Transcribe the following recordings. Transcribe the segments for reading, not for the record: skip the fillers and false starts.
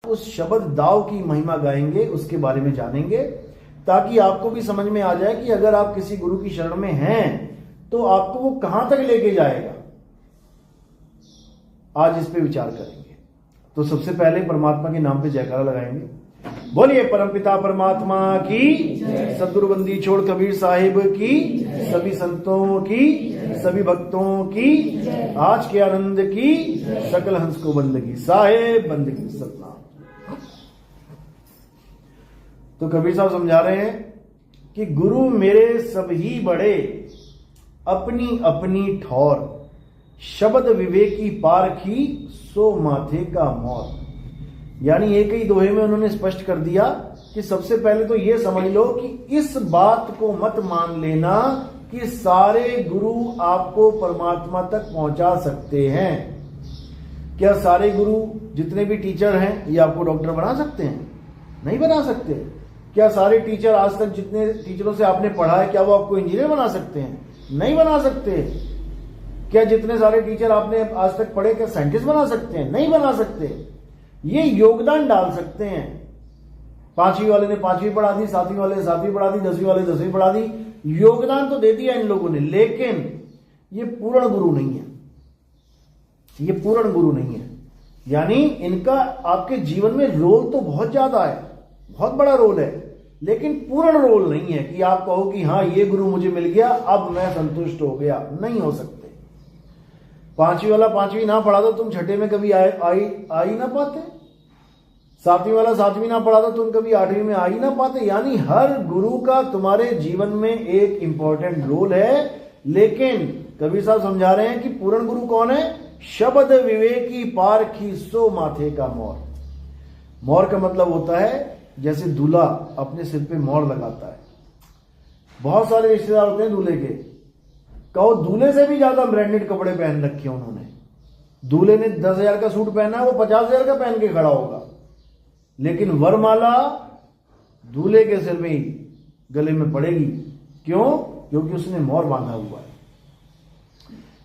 उस शब्द दाव की महिमा गाएंगे, उसके बारे में जानेंगे, ताकि आपको भी समझ में आ जाए कि अगर आप किसी गुरु की शरण में हैं तो आपको वो कहां तक लेके जाएगा। आज इस पे विचार करेंगे। तो सबसे पहले परमात्मा के नाम पे जयकारा लगाएंगे। बोलिए परमपिता परमात्मा की, सदगुरु बंदी छोड़ कबीर साहिब की, सभी संतों की, सभी भक्तों की, आज के आनंद की, सकल हंस को बंदगी साहेब बंदगी सतनाम। तो कबीर साहब समझा रहे हैं कि गुरु मेरे सभी बड़े, अपनी अपनी ठौर, शब्द विवेकी पारखी, सो माथे का मोर। यानी एक ही दोहे में उन्होंने स्पष्ट कर दिया कि सबसे पहले तो यह समझ लो कि इस बात को मत मान लेना कि सारे गुरु आपको परमात्मा तक पहुंचा सकते हैं। क्या सारे गुरु जितने भी टीचर हैं ये आपको डॉक्टर बना सकते हैं? नहीं बना सकते। क्या सारे टीचर आज तक जितने टीचरों से आपने पढ़ा है क्या वो आपको इंजीनियर बना सकते हैं? नहीं बना सकते। क्या जितने सारे टीचर आपने आज तक पढ़े क्या साइंटिस्ट बना सकते हैं? नहीं बना सकते। ये योगदान डाल सकते हैं। पांचवी वाले ने पांचवी पढ़ा दी, सातवीं वाले ने सातवीं पढ़ा दी, 10वीं वाले 10वीं पढ़ा दी, योगदान तो दे दिया इन लोगों ने, लेकिन ये पूर्ण गुरु नहीं है। ये पूर्ण गुरु नहीं है। यानी इनका आपके जीवन में रोल तो बहुत ज्यादा है, बहुत बड़ा रोल है, लेकिन पूर्ण रोल नहीं है कि आप कहो कि हाँ ये गुरु मुझे मिल गया अब मैं संतुष्ट हो गया। नहीं हो सकते। पांचवी वाला पांचवी ना पढ़ा तो तुम छठे में कभी आ ही ना पाते। सातवीं वाला सातवीं ना पढ़ा तो तुम कभी आठवीं में आ ही ना पाते। यानी हर गुरु का तुम्हारे जीवन में एक इंपॉर्टेंट रोल है, लेकिन कबीर साहब समझा रहे हैं कि पूर्ण गुरु कौन है? शब्द विवेकी पारखी, सो माथे का मोर। मोर का मतलब होता है जैसे दूल्हा अपने सिर पे मोर लगाता है। बहुत सारे रिश्तेदार होते हैं दूल्हे के, कहो दूल्हे से भी ज्यादा ब्रांडेड कपड़े पहन रखे उन्होंने। दूल्हे ने 10,000 का सूट पहना है, वो 50,000 का पहन के खड़ा होगा, लेकिन वरमाला दूल्हे के सिर में ही गले में पड़ेगी। क्यों? क्योंकि उसने मोर बांधा हुआ है।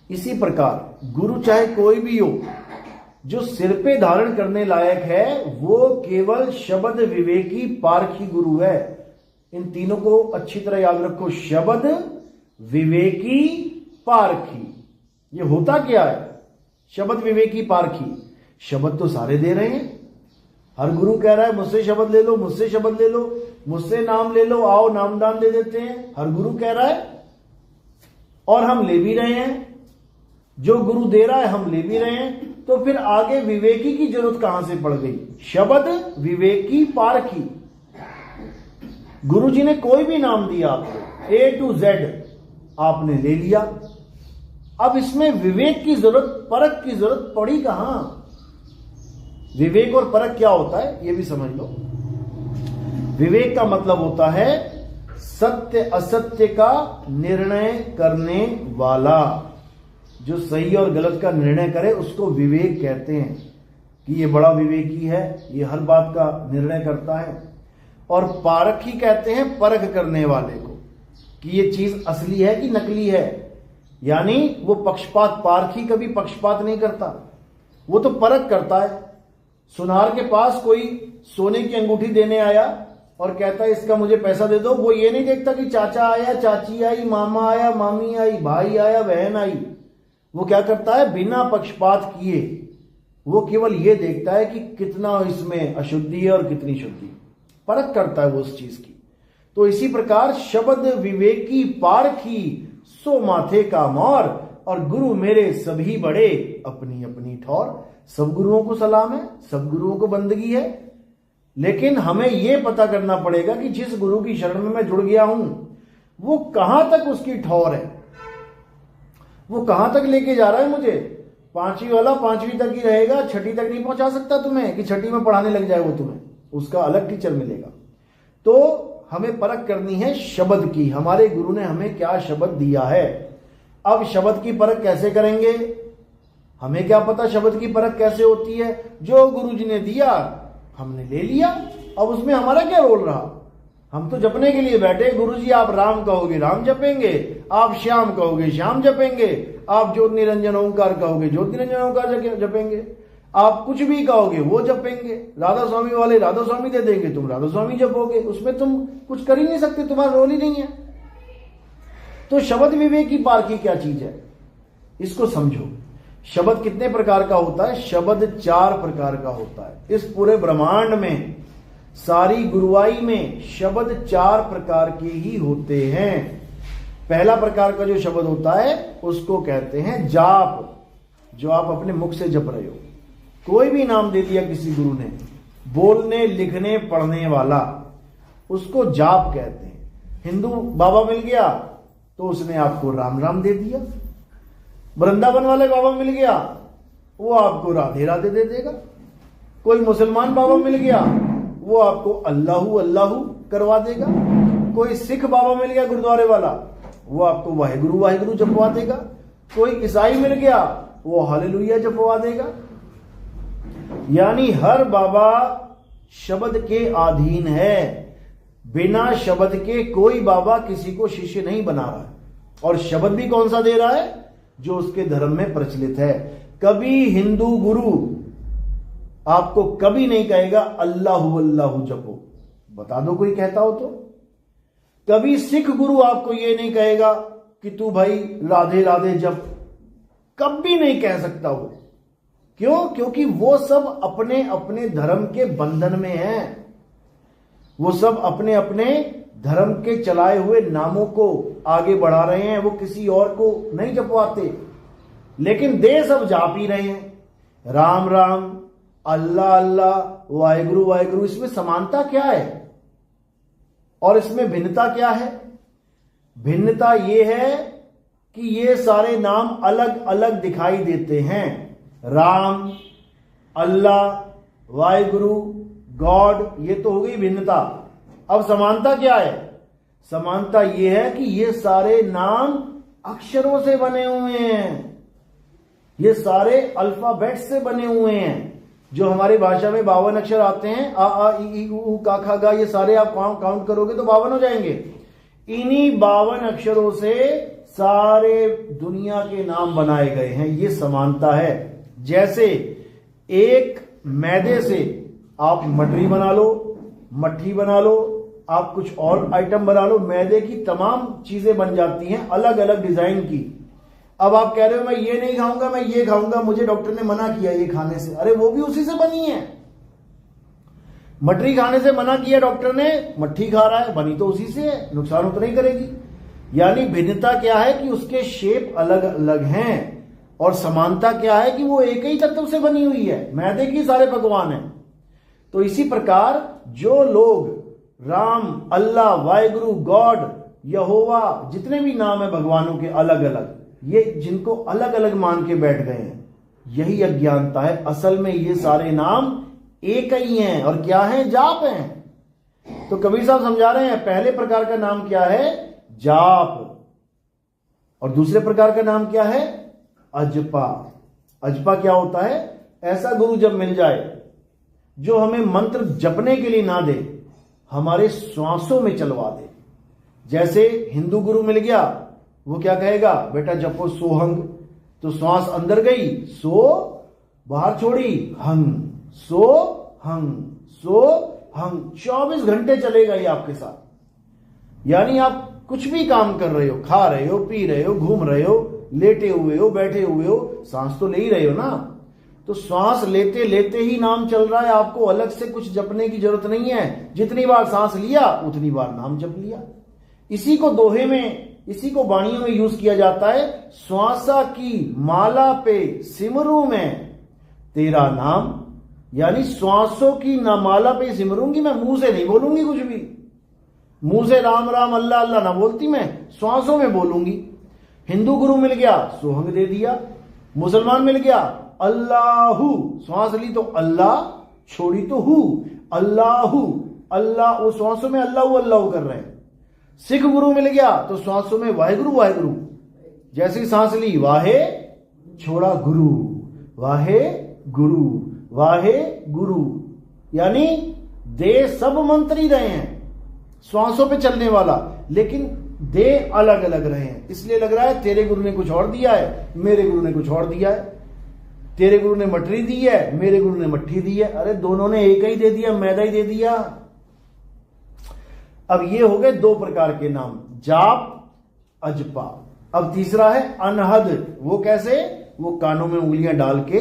इसी प्रकार गुरु चाहे कोई भी हो, जो सिर पे धारण करने लायक है वो केवल शब्द विवेकी पारखी गुरु है। इन तीनों को अच्छी तरह याद रखो। शब्द विवेकी पारखी, ये होता क्या है? शब्द विवेकी पारखी। शब्द तो सारे दे रहे हैं। हर गुरु कह रहा है मुझसे शब्द ले लो, मुझसे शब्द ले लो, मुझसे नाम ले लो, आओ नामदान दे देते हैं। हर गुरु कह रहा है और हम ले भी रहे हैं। जो गुरु दे रहा है हम ले भी रहे हैं। तो फिर आगे विवेकी की जरूरत कहां से पड़ गई? शब्द विवेकी पारखी। गुरु जी ने कोई भी नाम दिया आपको, A to Z आपने ले लिया। अब इसमें विवेक की जरूरत, परख की जरूरत पड़ी कहां? विवेक और परख क्या होता है ये भी समझ लो। विवेक का मतलब होता है सत्य असत्य का निर्णय करने वाला। जो सही और गलत का निर्णय करे उसको विवेक कहते हैं कि ये बड़ा विवेकी है, ये हर बात का निर्णय करता है। और पारखी कहते हैं परख करने वाले को कि ये चीज असली है कि नकली है। यानी वो पक्षपात, पारखी कभी पक्षपात नहीं करता, वो तो परख करता है। सुनार के पास कोई सोने की अंगूठी देने आया और कहता है इसका मुझे पैसा दे दो, वो ये नहीं देखता कि चाचा आया, चाची आई, मामा आया, मामी आई, भाई आया, बहन आई। वो क्या करता है? बिना पक्षपात किए वो केवल ये देखता है कि कितना इसमें अशुद्धि है और कितनी शुद्धि। परख करता है वो उस चीज की। तो इसी प्रकार शब्द विवेकी पारखी, सो माथे का मोर। और गुरु मेरे सभी बड़े, अपनी अपनी ठौर। सब गुरुओं को सलाम है, सब गुरुओं को बंदगी है, लेकिन हमें यह पता करना पड़ेगा कि जिस गुरु की शरण में मैं जुड़ गया हूं वो कहां तक उसकी ठौर है, वो कहां तक लेके जा रहा है मुझे। पांचवी वाला पांचवी तक ही रहेगा, छठी तक नहीं पहुंचा सकता तुम्हें कि छठी में पढ़ाने लग जाए वो तुम्हें, उसका अलग टीचर मिलेगा। तो हमें परख करनी है शब्द की, हमारे गुरु ने हमें क्या शब्द दिया है। अब शब्द की परख कैसे करेंगे? हमें क्या पता शब्द की परख कैसे होती है? जो गुरु जी ने दिया हमने ले लिया, अब उसमें हमारा क्या रोल रहा? हम तो जपने के लिए बैठे। गुरु जी आप राम कहोगे राम जपेंगे, आप श्याम कहोगे श्याम जपेंगे, आप ज्योत निरंजन ओंकार कहोगे ज्योत निरंजन ओंकार जपेंगे, आप कुछ भी कहोगे वो जपेंगे, राधा स्वामी वाले राधा स्वामी दे देंगे, तुम राधा स्वामी जपोगे, उसमें तुम कुछ कर ही नहीं सकते, तुम्हारा रोल ही नहीं है। तो शब्द विवेक की पारखी क्या चीज है, इसको समझो। शब्द कितने प्रकार का होता है? शब्द 4 प्रकार का होता है। इस पूरे ब्रह्मांड में, सारी गुरुवाई में शब्द 4 प्रकार के ही होते हैं। पहला प्रकार का जो शब्द होता है उसको कहते हैं जाप, जो आप अपने मुख से जप रहे हो। कोई भी नाम दे दिया किसी गुरु ने, बोलने लिखने पढ़ने वाला, उसको जाप कहते हैं। हिंदू बाबा मिल गया तो उसने आपको राम राम दे दिया, वृंदावन वाले बाबा मिल गया वो आपको राधे राधे दे देगा, कोई मुसलमान बाबा मिल गया वो आपको अल्लाहू अल्लाहू करवा देगा, कोई सिख बाबा मिल गया गुरुद्वारे वाला वो आपको वाहिगुरु वाहिगुरु जपवा देगा, कोई ईसाई मिल गया वो हालेलुया जपवा देगा। यानी हर बाबा शब्द के अधीन है। बिना शब्द के कोई बाबा किसी को शिष्य नहीं बना रहा है। और शब्द भी कौन सा दे रहा है? जो उसके धर्म में प्रचलित है। कभी हिंदू गुरु आपको कभी नहीं कहेगा अल्लाहु अल्लाहु जपो, बता दो कोई कहता हो तो। कभी सिख गुरु आपको यह नहीं कहेगा कि तू भाई राधे राधे जप, कभी नहीं कह सकता वो। क्यों? क्योंकि वो सब अपने अपने धर्म के बंधन में हैं। वो सब अपने अपने धर्म के चलाए हुए नामों को आगे बढ़ा रहे हैं, वो किसी और को नहीं जपवाते। लेकिन दे सब जाप ही रहे हैं, राम राम, अल्लाह अल्लाह, वाहिगुरु वाहिगुरु। इसमें समानता क्या है और इसमें भिन्नता क्या है? भिन्नता यह है कि ये सारे नाम अलग अलग दिखाई देते हैं। राम, अल्लाह, वाहिगुरु, गॉड, ये तो हो गई भिन्नता। अब समानता क्या है? समानता यह है कि ये सारे नाम अक्षरों से बने हुए हैं, ये सारे अल्फाबेट से बने हुए हैं। जो हमारी भाषा में 52 अक्षर आते हैं, आ आ ई उ का खा गा, ये सारे आप काउंट करोगे तो 52 हो जाएंगे। इन्हीं 52 अक्षरों से सारे दुनिया के नाम बनाए गए हैं। ये समानता है। जैसे एक मैदे से आप मटरी बना लो, मट्ठी बना लो, आप कुछ और आइटम बना लो, मैदे की तमाम चीजें बन जाती हैं अलग अलग डिजाइन की। अब आप कह रहे हो मैं ये नहीं खाऊंगा, मैं ये खाऊंगा, मुझे डॉक्टर ने मना किया ये खाने से। अरे वो भी उसी से बनी है। मटरी खाने से मना किया डॉक्टर ने, मट्ठी खा रहा है, बनी तो उसी से है, नुकसान उतना ही करेगी। यानी भिन्नता क्या है कि उसके शेप अलग अलग हैं, और समानता क्या है कि वो एक ही तत्व से बनी हुई है, मैदे की सारे पकवान हैं। तो इसी प्रकार जो लोग राम, अल्लाह, वाहिगुरु, गॉड, यहोवा, जितने भी नाम है भगवानों के अलग अलग, ये जिनको अलग अलग मान के बैठ गए हैं, यही अज्ञानता है। असल में ये सारे नाम एक ही हैं। और क्या है? जाप हैं। तो कबीर साहब समझा रहे हैं पहले प्रकार का नाम क्या है? जाप। और दूसरे प्रकार का नाम क्या है? अजपा। अजपा क्या होता है? ऐसा गुरु जब मिल जाए जो हमें मंत्र जपने के लिए ना दे, हमारे श्वासों में चलवा दे। जैसे हिंदू गुरु मिल गया, वो क्या कहेगा? बेटा जपो सोहंग, तो श्वास अंदर गई, सो बाहर छोड़ी, हंग, सो हंग, सो हंग। 24 घंटे चलेगा ये आपके साथ। यानी आप कुछ भी काम कर रहे हो, खा रहे हो, पी रहे हो, घूम रहे हो, लेटे हुए हो, बैठे हुए हो, सांस तो ले ही रहे हो ना। तो श्वास लेते लेते ही नाम चल रहा है, आपको अलग से कुछ जपने की जरूरत नहीं है। जितनी बार सांस लिया उतनी बार नाम जप लिया। इसी को दोहे में, इसी को वाणियों में यूज किया जाता है। श्वासा की माला पे सिमरू में तेरा नाम। यानी श्वासों की ना माला पे सिमरूंगी मैं, मुंह से नहीं बोलूंगी कुछ भी। मुंह से राम राम अल्लाह अल्लाह ना बोलती मैं, श्वासों में बोलूंगी। हिंदू गुरु मिल गया, सोहंग दे दिया। मुसलमान मिल गया, अल्लाहू, श्वास ली तो अल्लाह, छोड़ी तो हु, अल्लाहू अल्लाह, वो श्वासों में अल्लाह अल्लाह कर रहे हैं। सिख गुरु मिल गया तो श्वासों में वाहिगुरु वाहिगुरु, जैसी सांस ली वाहे, छोड़ा गुरु, वाहे गुरु, वाहे गुरु। यानी दे सब मंत्र ही रहे हैं, श्वासों पे चलने वाला, लेकिन दे अलग अलग रहे हैं। इसलिए लग रहा है तेरे गुरु ने कुछ और दिया है, मेरे गुरु ने कुछ और दिया है। तेरे गुरु ने मटरी दी है, मेरे गुरु ने मट्ठी दी है। अरे दोनों ने एक ही दे दिया, मैदा ही दे दिया। अब ये हो गए दो प्रकार के नाम, जाप, अजपा। अब तीसरा है अनहद। वो कैसे? वो कानों में उंगलियां डाल के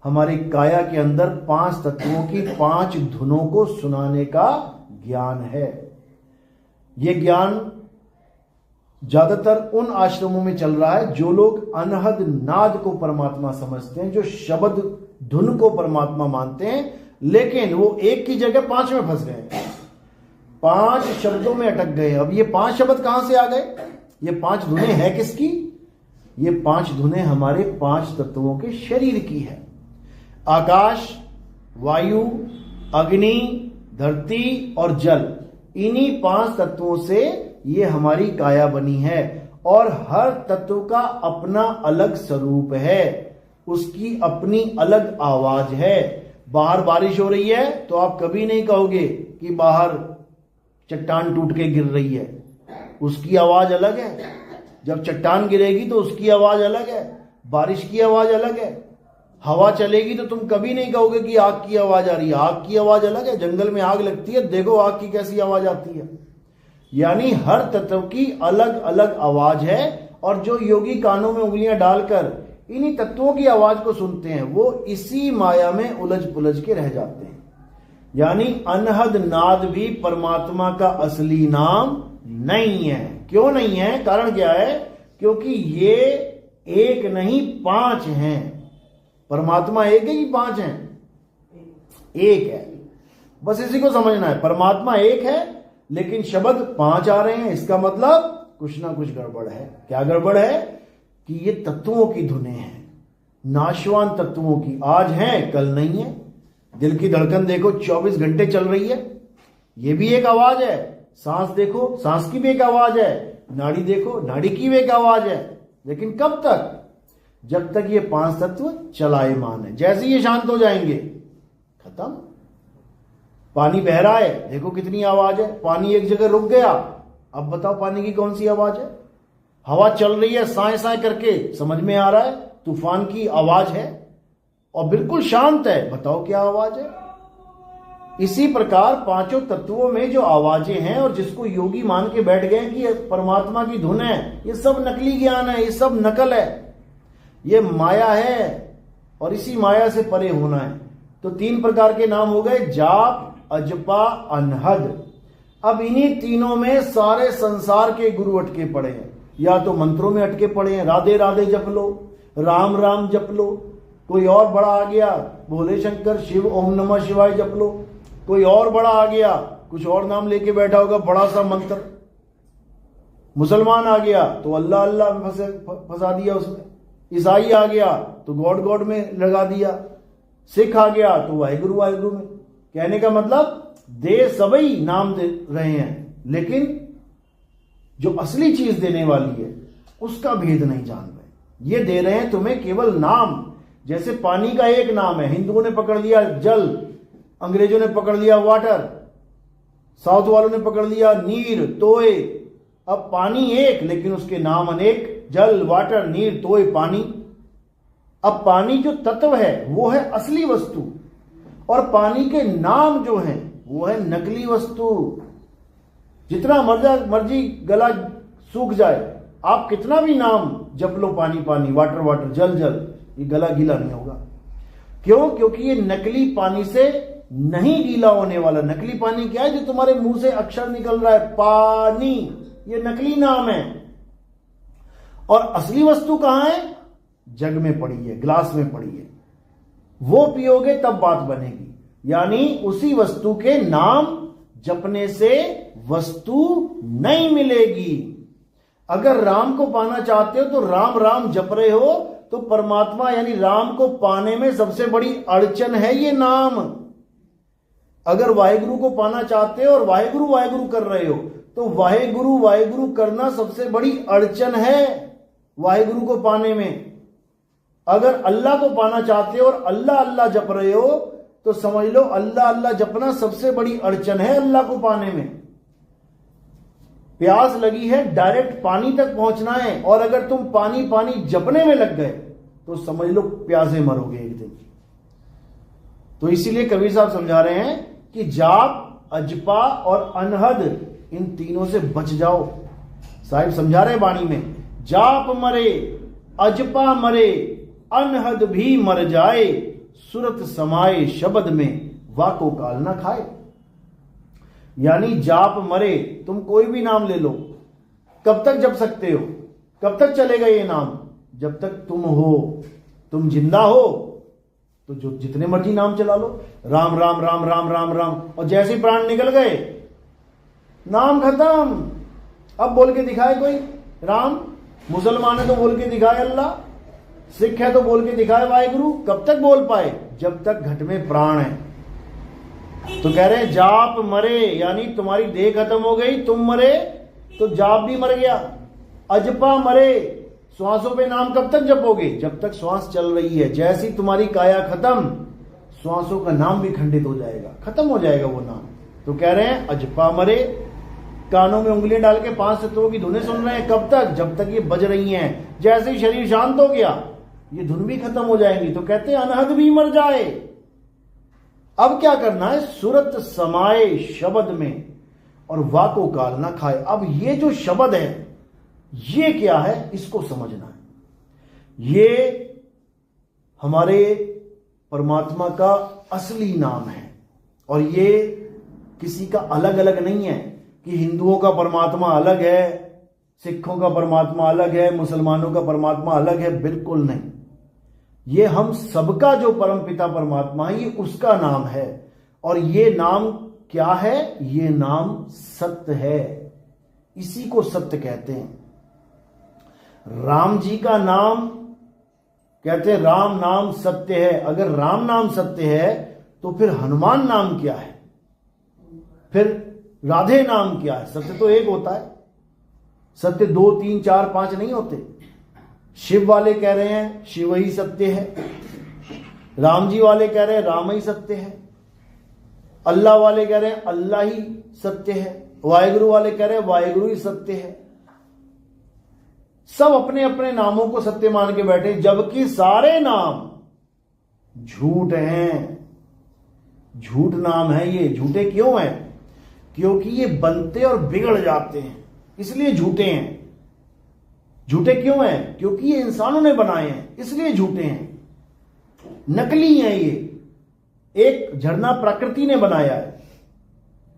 हमारी काया के अंदर 5 तत्वों की 5 धुनों को सुनाने का ज्ञान है। ये ज्ञान ज्यादातर उन आश्रमों में चल रहा है जो लोग अनहद नाद को परमात्मा समझते हैं, जो शब्द धुन को परमात्मा मानते हैं, लेकिन वो एक की जगह 5 में फंस गए, 5 शब्दों में अटक गए। अब ये 5 शब्द कहां से आ गए? ये 5 धुनें है किसकी? ये 5 धुनें हमारे 5 तत्वों के शरीर की है। आकाश, वायु, अग्नि, धरती और जल, इन्हीं 5 तत्वों से ये हमारी काया बनी है। और हर तत्व का अपना अलग स्वरूप है, उसकी अपनी अलग आवाज है। बाहर बारिश हो रही है तो आप कभी नहीं कहोगे कि बाहर चट्टान टूट के गिर रही है, उसकी आवाज अलग है। जब चट्टान गिरेगी तो उसकी आवाज अलग है, बारिश की आवाज अलग है। हवा चलेगी तो तुम कभी नहीं कहोगे कि आग की आवाज आ रही है, आग की आवाज अलग है। जंगल में आग लगती है, देखो आग की कैसी आवाज आती है। यानी हर तत्व की अलग अलग आवाज है। और जो योगी कानों में उंगलियां डालकर इन्हीं तत्वों की आवाज को सुनते हैं, वो इसी माया में उलझ पुलझ के रह जाते हैं। यानी अनहद नाद भी परमात्मा का असली नाम नहीं है। क्यों नहीं है? कारण क्या है? क्योंकि ये एक नहीं 5 हैं। परमात्मा एक है कि 5 हैं? एक है। बस इसी को समझना है, परमात्मा एक है लेकिन शब्द 5 आ रहे हैं। इसका मतलब कुछ ना कुछ गड़बड़ है। क्या गड़बड़ है? कि ये तत्वों की धुनें हैं, नाशवान तत्वों की। आज हैं, कल नहीं है। दिल की धड़कन देखो 24 घंटे चल रही है, ये भी एक आवाज है। सांस देखो, सांस की भी एक आवाज है। नाड़ी देखो, नाड़ी की भी एक आवाज है। लेकिन कब तक? जब तक ये 5 तत्व चलायमान है। जैसे ये शांत हो जाएंगे, खत्म। पानी बह रहा है, देखो कितनी आवाज है। पानी एक जगह रुक गया, अब बताओ पानी की कौन सी आवाज है? हवा चल रही है साए साए करके, समझ में आ रहा है तूफान की आवाज है। और बिल्कुल शांत है, बताओ क्या आवाज है? इसी प्रकार 5 तत्वों में जो आवाजें हैं और जिसको योगी मान के बैठ गए कि ये परमात्मा की धुन है, ये सब नकली ज्ञान है, ये सब नकल है, ये माया है। और इसी माया से परे होना है। तो 3 प्रकार के नाम हो गए, जाप, अजपा, अनहद। अब इन्हीं तीनों में सारे संसार के गुरु अटके पड़े हैं। या तो मंत्रों में अटके पड़े हैं, राधे राधे जप लो, राम राम जप लो। कोई और बड़ा आ गया, भोले शंकर शिव ओम नमः शिवाय जप लो। कोई और बड़ा आ गया, कुछ और नाम लेके बैठा होगा, बड़ा सा मंत्र। मुसलमान आ गया तो अल्लाह अल्लाह में फंसा दिया उसमें। ईसाई आ गया तो गॉड गॉड में लगा दिया। सिख आ गया तो वाहिगुरु वाहिगुरु में। कहने का मतलब दे सभी नाम दे रहे हैं, लेकिन जो असली चीज देने वाली है उसका भेद नहीं जान रहे। ये दे रहे हैं तुम्हें केवल नाम। जैसे पानी का एक नाम है, हिंदुओं ने पकड़ लिया जल, अंग्रेजों ने पकड़ लिया वाटर, साउथ वालों ने पकड़ लिया नीर, तोय। अब पानी एक लेकिन उसके नाम अनेक, जल, वाटर, नीर, तोय, पानी। अब पानी जो तत्व है वो है असली वस्तु, और पानी के नाम जो हैं वो है नकली वस्तु। जितना मर्जी गला सूख जाए, आप कितना भी नाम जप लो, पानी पानी, वाटर वाटर, जल जल, ये गला गीला नहीं होगा। क्यों? क्योंकि ये नकली पानी से नहीं गीला होने वाला। नकली पानी क्या है? जो तुम्हारे मुंह से अक्षर निकल रहा है, पानी, ये नकली नाम है। और असली वस्तु कहां है? जग में पड़ी है, ग्लास में पड़ी है। वो पियोगे तब बात बनेगी। यानी उसी वस्तु के नाम जपने से वस्तु नहीं मिलेगी। अगर राम को पाना चाहते हो तो राम राम जप रहे हो, तो परमात्मा यानी राम को पाने में सबसे बड़ी अड़चन है ये नाम। अगर वाहिगुरु को पाना चाहते हो और वाहिगुरु वाहिगुरु कर रहे हो, तो वाहिगुरु वाहिगुरु करना सबसे बड़ी अड़चन है वाहिगुरु को पाने में। अगर अल्लाह को पाना चाहते हो और अल्लाह अल्लाह जप रहे हो, तो समझ लो अल्लाह अल्लाह जपना सबसे बड़ी अड़चन है अल्लाह को पाने में। प्यास लगी है, डायरेक्ट पानी तक पहुंचना है, और अगर तुम पानी पानी जपने में लग गए तो समझ लो प्यासे मरोगे एक दिन। तो इसीलिए कबीर साहब समझा रहे हैं कि जाप, अजपा और अनहद, इन तीनों से बच जाओ। साहिब समझा रहे वाणी में, जाप मरे, अजपा मरे, अनहद भी मर जाए, सुरत समाए शब्द में, वाको काल ना खाए। यानी जाप मरे, तुम कोई भी नाम ले लो, कब तक जप सकते हो, कब तक चलेगा ये नाम? जब तक तुम हो, तुम जिंदा हो तो जो जितने मर्जी नाम चला लो, राम राम राम राम राम राम, और जैसे प्राण निकल गए नाम खत्म। अब बोल के दिखाए कोई राम, मुसलमान है तो बोल के दिखाए अल्लाह, सिख है तो बोल के दिखाए वाहिगुरु। कब तक बोल पाए? जब तक घट में प्राण है। तो कह रहे हैं जाप मरे, यानी तुम्हारी देह खत्म हो गई, तुम मरे तो जाप भी मर गया। अजपा मरे, श्वासों पे नाम कब तक जपोगे? जब तक श्वास चल रही है। जैसी तुम्हारी काया खत्म, श्वासों का नाम भी खंडित हो जाएगा, खत्म हो जाएगा वो नाम। तो कह रहे हैं अजपा मरे, कानों में उंगलियां डाल के 5 तत्वों की धुनें सुन रहे हैं, कब तक? जब तक ये बज रही हैं। जैसे ही शरीर शांत हो गया, ये धुन भी खत्म हो जाएंगी। तो कहते हैं अनहद भी मर जाए। अब क्या करना है? सुरत समाए शब्द में, और वाको काल ना खाए। अब ये जो शब्द है ये क्या है, इसको समझना है। ये हमारे परमात्मा का असली नाम है, और ये किसी का अलग अलग नहीं है कि हिंदुओं का परमात्मा अलग है, सिखों का परमात्मा अलग है, मुसलमानों का परमात्मा अलग है। बिल्कुल नहीं, ये हम सबका जो परमपिता परमात्मा है, ये उसका नाम है। और ये नाम क्या है? ये नाम सत्य है, इसी को सत्य कहते हैं। राम जी का नाम कहते हैं राम नाम सत्य है। अगर राम नाम सत्य है तो फिर हनुमान नाम क्या है, फिर राधे नाम क्या है? सत्य तो एक होता है, सत्य 2 3 4 5 नहीं होते। शिव वाले कह रहे हैं शिव ही सत्य है, राम जी वाले कह रहे हैं राम ही सत्य है, अल्लाह वाले कह रहे हैं अल्लाह ही सत्य है, वाहिगुरु वाले कह रहे हैं वाहिगुरु ही सत्य है। सब अपने अपने नामों को सत्य मान के बैठे, जबकि सारे नाम झूठ हैं। झूठ नाम है ये। झूठे क्यों हैं? क्योंकि ये बनते और बिगड़ जाते हैं, इसलिए झूठे हैं। झूठे क्यों हैं? क्योंकि ये इंसानों ने बनाए हैं, इसलिए झूठे हैं, नकली हैं ये। एक झरना प्रकृति ने बनाया है,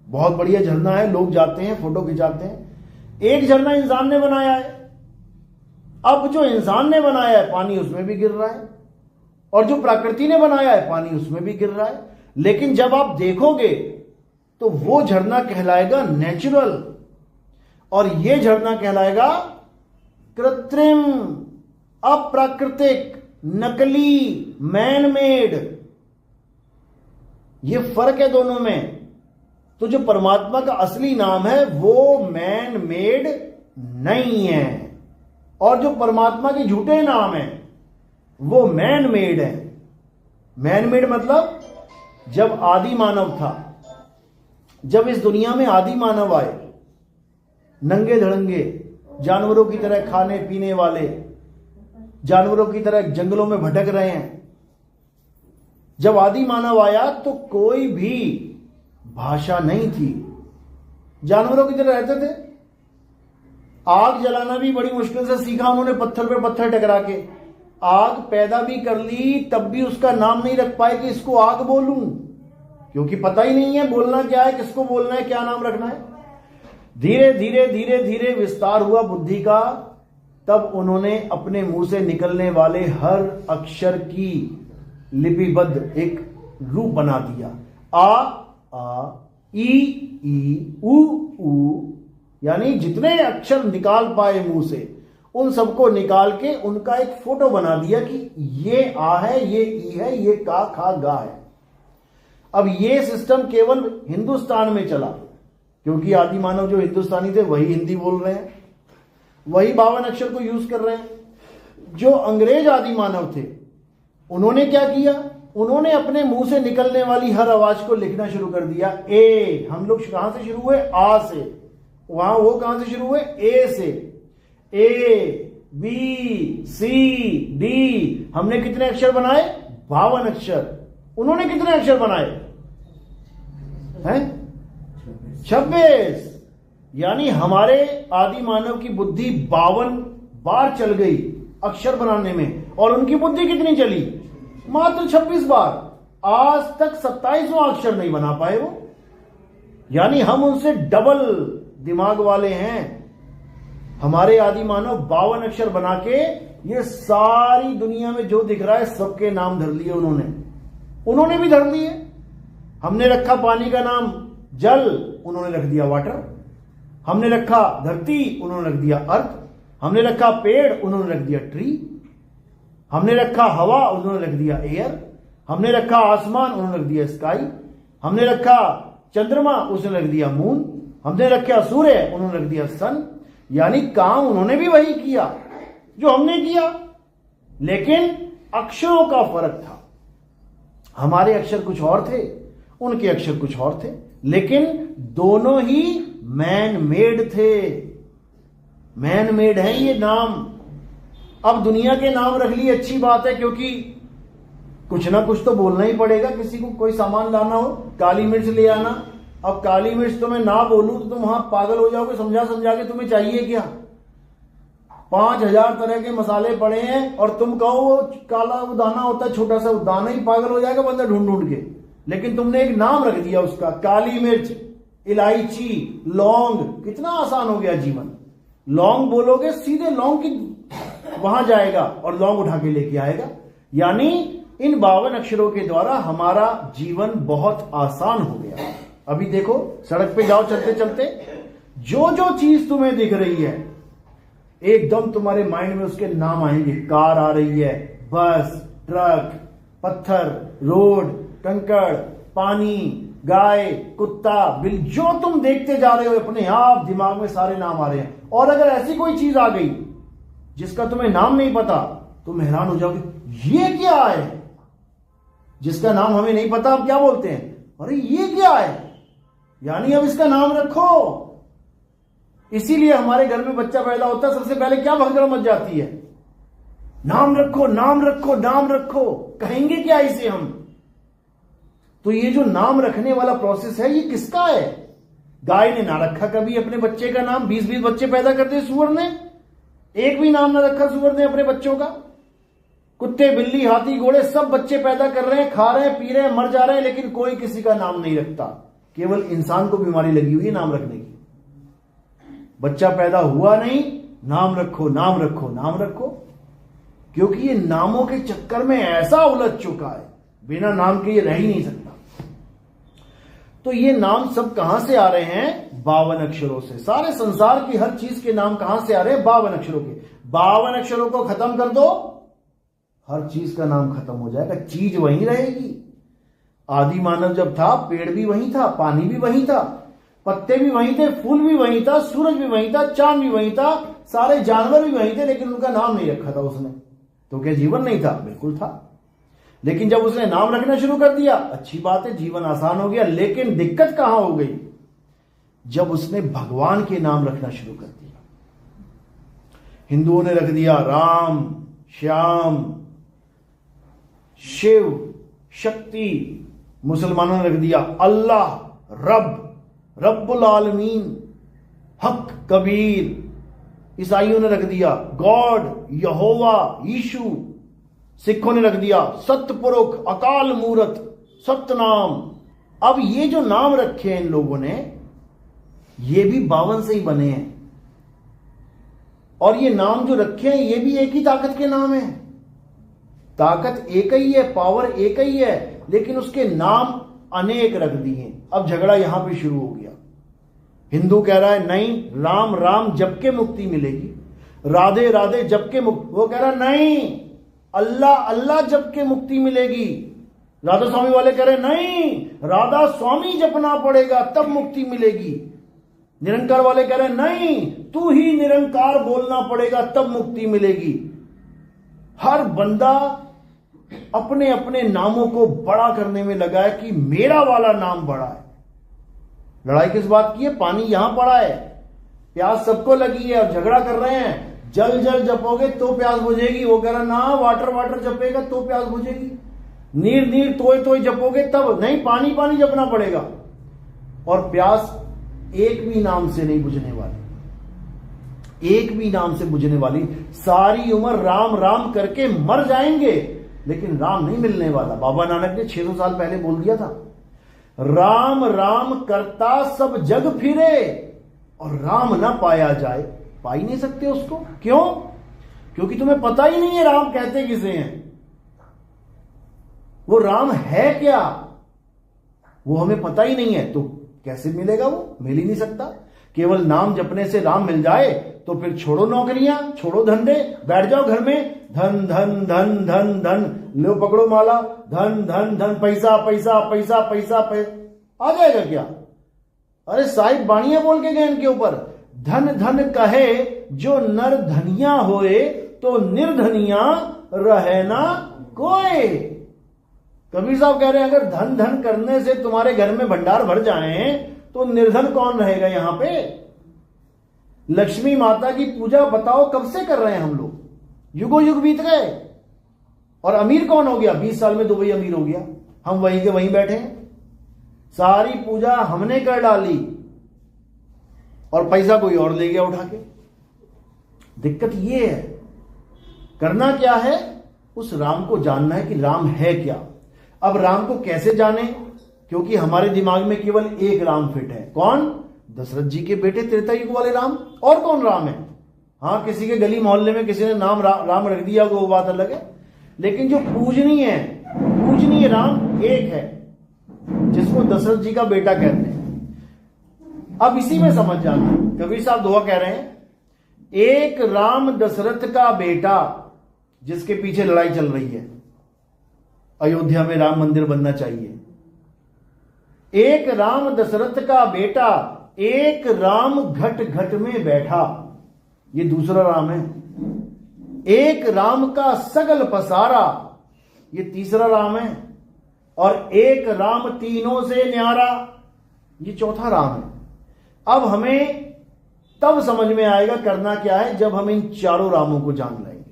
बहुत बढ़िया झरना है, लोग जाते हैं फोटो खिंचाते हैं। एक झरना इंसान ने बनाया है, अब जो इंसान ने बनाया है पानी उसमें भी गिर रहा है, और जो प्रकृति ने बनाया है पानी उसमें भी गिर रहा है। लेकिन जब आप देखोगे तो वो झरना कहलाएगा नेचुरल, और ये झरना कहलाएगा कृत्रिम, अप्राकृतिक, नकली, मैन मेड। ये फर्क है दोनों में। तो जो परमात्मा का असली नाम है वो मैन मेड नहीं है, और जो परमात्मा के झूठे नाम है वो मैन मेड है। मैन मेड मतलब जब आदि मानव था, जब इस दुनिया में आदि मानव आए, नंगे धड़ंगे जानवरों की तरह खाने पीने वाले, जानवरों की तरह जंगलों में भटक रहे हैं। जब आदि मानव आया तो कोई भी भाषा नहीं थी, जानवरों की तरह रहते थे। आग जलाना भी बड़ी मुश्किल से सीखा उन्होंने, पत्थर पे पत्थर टकरा के। आग पैदा भी कर ली तब भी उसका नाम नहीं रख पाए कि इसको आग बोलूं, क्योंकि पता ही नहीं है बोलना क्या है, किसको बोलना है, क्या नाम रखना है। धीरे धीरे धीरे धीरे विस्तार हुआ बुद्धि का, तब उन्होंने अपने मुंह से निकलने वाले हर अक्षर की लिपिबद्ध एक रूप बना दिया। आ ई उ, यानी जितने अक्षर निकाल पाए मुंह से उन सबको निकाल के उनका एक फोटो बना दिया कि ये आ है, ये ई है, ये का खा गा है। अब ये सिस्टम केवल हिंदुस्तान में चला, क्योंकि आदि मानव जो हिंदुस्तानी थे वही हिंदी बोल रहे हैं, वही 52 अक्षर को यूज कर रहे हैं। जो अंग्रेज आदि मानव थे उन्होंने क्या किया, उन्होंने अपने मुंह से निकलने वाली हर आवाज को लिखना शुरू कर दिया। ए, हम लोग कहां से शुरू हुए? आ से। वहां वो कहां से शुरू हुए? ए से। A B, C, D. हमने कितने अक्षर बनाए? 52 अक्षर। उन्होंने कितने अक्षर बनाए हैं? 26। यानी हमारे आदि मानव की बुद्धि 52 बार चल गई अक्षर बनाने में, और उनकी बुद्धि कितनी चली? मात्र 26 बार। आज तक 27वां अक्षर नहीं बना पाए वो। यानी हम उनसे डबल दिमाग वाले हैं। हमारे आदि मानव 52 अक्षर बना के ये सारी दुनिया में जो दिख रहा है सबके नाम धर लिए उन्होंने भी धर लिए। हमने रखा पानी का नाम जल, उन्होंने रख दिया वाटर। हमने रखा धरती, उन्होंने रख दिया अर्थ। हमने रखा पेड़, उन्होंने रख दिया ट्री। हमने रखा हवा, उन्होंने रख दिया एयर। हमने रखा आसमान, उन्होंने रख दिया स्काई। हमने रखा चंद्रमा, उसने रख दिया मून। हमने रखा सूर्य, उन्होंने रख दिया सन। यानी काम उन्होंने भी वही किया जो हमने किया, लेकिन अक्षरों का फर्क था। हमारे अक्षर कुछ और थे, उनके अक्षर कुछ और थे, लेकिन दोनों ही मैन मेड थे। मैन मेड है ये नाम। अब दुनिया के नाम रख लिए, अच्छी बात है, क्योंकि कुछ ना कुछ तो बोलना ही पड़ेगा। किसी को कोई सामान लाना हो, काली मिर्च ले आना। अब काली मिर्च तुम्हें ना बोलूं तो तुम वहां पागल हो जाओगे। समझा समझा के तुम्हें चाहिए क्या? 5000 तरह के मसाले पड़े हैं और तुम कहो वो काला वो दाना होता है छोटा सा, वो दाना ही पागल हो जाएगा बंदा ढूंढ ढूंढ के। लेकिन तुमने एक नाम रख दिया उसका, काली मिर्च, इलायची, लौंग। कितना आसान हो गया जीवन। लौंग बोलोगे सीधे लौंग की वहां जाएगा और लौंग उठा के लेके आएगा। यानी इन 52 अक्षरों के द्वारा हमारा जीवन बहुत आसान हो गया। अभी देखो, सड़क पे जाओ चलते चलते, जो जो चीज तुम्हें दिख रही है एकदम तुम्हारे माइंड में उसके नाम आएंगे। कार आ रही है, बस, ट्रक, पत्थर, रोड, कंकड़, पानी, गाय, कुत्ता, बिल, जो तुम देखते जा रहे हो अपने आप दिमाग में सारे नाम आ रहे हैं। और अगर ऐसी कोई चीज आ गई जिसका तुम्हें नाम नहीं पता, तुम हैरान हो जाओगे, ये क्या है? जिसका नाम हमें नहीं पता, अब क्या बोलते हैं? अरे ये क्या है? यानी अब इसका नाम रखो। इसीलिए हमारे घर में बच्चा पैदा होता है, सबसे पहले क्या भगदड़ मच जाती है? नाम रखो, नाम रखो, नाम रखो। कहेंगे क्या इसे हम? तो ये जो नाम रखने वाला प्रोसेस है, ये किसका है? गाय ने ना रखा कभी अपने बच्चे का नाम। 20-20 बच्चे पैदा करते सुअर ने, एक भी नाम ना रखा सुअर ने अपने बच्चों का। कुत्ते, बिल्ली, हाथी, घोड़े सब बच्चे पैदा कर रहे हैं, खा रहे हैं, पी रहे हैं, मर जा रहे हैं, लेकिन कोई किसी का नाम नहीं रखता। केवल इंसान को बीमारी लगी हुई है नाम रखने की। बच्चा पैदा हुआ नहीं, नाम रखो, नाम रखो, नाम रखो। क्योंकि ये नामों के चक्कर में ऐसा उलझ चुका है, बिना नाम के ये रह ही नहीं सकता। तो ये नाम सब कहां से आ रहे हैं? 52 अक्षरों से। सारे संसार की हर चीज के नाम कहां से आ रहे हैं? 52 अक्षरों के। 52 अक्षरों को खत्म कर दो, हर चीज का नाम खत्म हो जाएगा, चीज वहीं रहेगी। आदि मानव जब था, पेड़ भी वहीं था, पानी भी वहीं था, पत्ते भी वहीं थे, फूल भी वहीं था, सूरज भी वहीं था, चांद भी वहीं था, सारे जानवर भी वहीं थे, लेकिन उनका नाम नहीं रखा था उसने। तो क्या जीवन नहीं था? बिल्कुल था। लेकिन जब उसने नाम रखना शुरू कर दिया, अच्छी बात है, जीवन आसान हो गया। लेकिन दिक्कत कहां हो गई? जब उसने भगवान के नाम रखना शुरू कर दिया। हिंदुओं ने रख दिया राम, श्याम, शिव, शक्ति। मुसलमानों ने रख दिया अल्लाह, रब, रब्बुल आलमीन, हक, कबीर। ईसाइयों ने रख दिया गॉड, यहोवा, यीशु। सिखों ने रख दिया सतपुरुख, अकाल मूरत, सतनाम। अब ये जो नाम रखे हैं इन लोगों ने, ये भी 52 से ही बने हैं। और ये नाम जो रखे हैं, ये भी एक ही ताकत के नाम है। ताकत एक ही है, पावर एक ही है, लेकिन उसके नाम अनेक रख दिए। अब झगड़ा यहां पे शुरू हो गया। हिंदू कह रहा है नहीं, राम राम जप के मुक्ति मिलेगी, राधे राधे जप के मुक्ति। वो कह रहा है नहीं, अल्लाह अल्लाह जप के मुक्ति मिलेगी। राधा स्वामी वाले कह रहे नहीं, राधा स्वामी जपना पड़ेगा तब मुक्ति मिलेगी। निरंकार वाले कह रहे नहीं, तू ही निरंकार बोलना पड़ेगा तब मुक्ति मिलेगी। हर बंदा अपने अपने नामों को बड़ा करने में लगा है कि मेरा वाला नाम बड़ा है। लड़ाई किस बात की है? पानी यहां पड़ा है, प्यास सबको लगी है और झगड़ा कर रहे हैं। जल जल जपोगे तो प्यास बुझेगी। वो कह रहा ना, वाटर वाटर जपेगा तो प्यास बुझेगी। नीर नीर तोय तोय जपोगे तब नहीं, पानी पानी जपना पड़ेगा। और प्यास एक भी नाम से नहीं बुझने वाली, एक भी नाम से बुझने वाली। सारी उम्र राम राम करके मर जाएंगे, लेकिन राम नहीं मिलने वाला। बाबा नानक ने 600 साल पहले बोल दिया था, राम राम करता सब जग फिरे और राम ना पाया जाए। पा ही नहीं सकते उसको। क्यों? क्योंकि तुम्हें पता ही नहीं है राम कहते किसे हैं, वो राम है क्या, वो हमें पता ही नहीं है। तो कैसे मिलेगा? वो मिल ही नहीं सकता। केवल नाम जपने से राम मिल जाए तो फिर छोड़ो नौकरियां, छोड़ो धंधे, बैठ जाओ घर में, धन धन धन धन धन, लो पकड़ो माला, धन धन धन, पैसा पैसा पैसा पैसा पैसा, आ जाएगा क्या? अरे साहिब बाणियां बोल के गए इनके ऊपर, धन धन कहे जो नर धनिया होए तो निर्धनिया रहे ना कोई। कबीर साहब कह रहे हैं अगर धन धन करने से तुम्हारे घर में भंडार भर जाए तो निर्धन कौन रहेगा यहां पे? लक्ष्मी माता की पूजा बताओ कब से कर रहे हैं हम लोग, युगों युग बीत गए। और अमीर कौन हो गया? 20 साल में दुबई अमीर हो गया। हम वहीं के वहीं बैठे हैं, सारी पूजा हमने कर डाली और पैसा कोई और ले गया उठा के। दिक्कत ये है, करना क्या है? उस राम को जानना है कि राम है क्या। अब राम को कैसे जाने? क्योंकि हमारे दिमाग में केवल एक राम फिट है। कौन? दशरथ जी के बेटे त्रेता युग वाले राम। और कौन राम है? हाँ, किसी के गली मोहल्ले में किसी ने नाम राम रख दिया वो बात अलग है, लेकिन जो पूजनीय राम एक है, जिसको दशरथ जी का बेटा कहते हैं। अब इसी में समझ जाना, कबीर साहब दुआ कह रहे हैं, एक राम दशरथ का बेटा जिसके पीछे लड़ाई चल रही है, अयोध्या में राम मंदिर बनना चाहिए। एक राम दशरथ का बेटा, एक राम घट घट में बैठा, ये दूसरा राम है। एक राम का सगल पसारा, ये तीसरा राम है। और एक राम तीनों से न्यारा, ये चौथा राम है। अब हमें तब समझ में आएगा करना क्या है जब हम इन चारों रामों को जान लेंगे।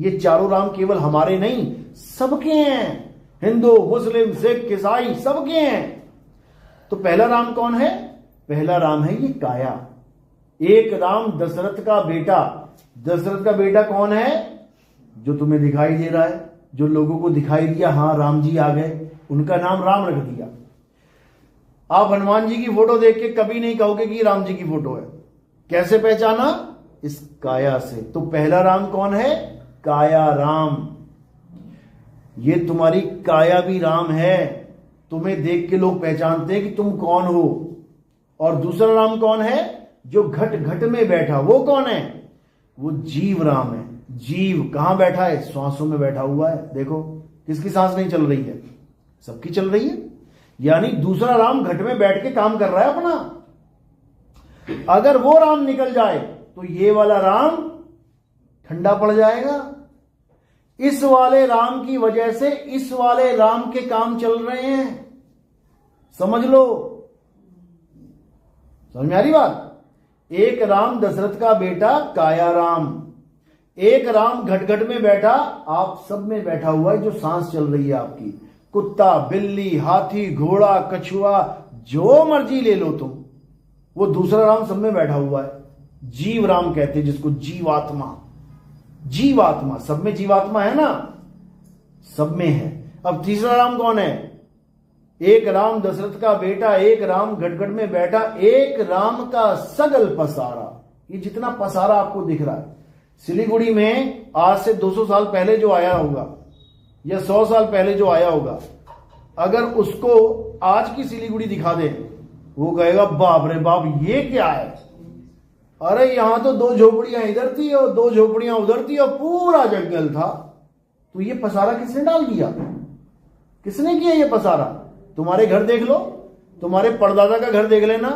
ये चारों राम केवल हमारे नहीं, सबके हैं। हिंदू, मुस्लिम, सिख, ईसाई सबके हैं। तो पहला राम कौन है? पहला राम है ये काया। एक राम दशरथ का बेटा। दशरथ का बेटा कौन है? जो तुम्हें दिखाई दे रहा है, जो लोगों को दिखाई दिया, हां राम जी आ गए, उनका नाम राम रख दिया। आप हनुमान जी की फोटो देख के कभी नहीं कहोगे कि राम जी की फोटो है। कैसे पहचाना? इस काया से। तो पहला राम कौन है? काया राम। ये तुम्हारी काया भी राम है, तुम्हें देख के लोग पहचानते हैं कि तुम कौन हो। और दूसरा राम कौन है? जो घट घट में बैठा, वो कौन है? वो जीव राम है। जीव कहां बैठा है? श्वासों में बैठा हुआ है। देखो किसकी सांस नहीं चल रही है? सबकी चल रही है। यानी दूसरा राम घट में बैठ के काम कर रहा है अपना। अगर वो राम निकल जाए तो ये वाला राम ठंडा पड़ जाएगा। इस वाले राम की वजह से इस वाले राम के काम चल रहे हैं। समझ लो, समझ में आ रही बात? एक राम दशरथ का बेटा काया राम, एक राम घट घट में बैठा, आप सब में बैठा हुआ है, जो सांस चल रही है आपकी। कुत्ता, बिल्ली, हाथी, घोड़ा, कछुआ, जो मर्जी ले लो तुम, वो दूसरा राम सब में बैठा हुआ है। जीव राम कहते हैं जिसको, जीवात्मा। जीवात्मा, सब में जीवात्मा है ना, सब में है। अब तीसरा राम कौन है? एक राम दशरथ का बेटा, एक राम घटघट में बैठा, एक राम का सगल पसारा। ये जितना पसारा आपको दिख रहा है, सिलीगुड़ी में आज से 200 साल पहले जो आया होगा या 100 साल पहले जो आया होगा, अगर उसको आज की सिलीगुड़ी दिखा दे, वो कहेगा बाप रे बाप ये क्या है। अरे यहां तो 2 झोपड़ियां इधर थी और 2 झोपड़ियां उधर थी और पूरा जंगल था। तो ये पसारा किसने डाल दिया? किसने किया ये पसारा? तुम्हारे घर देख लो, तुम्हारे परदादा का घर देख लेना,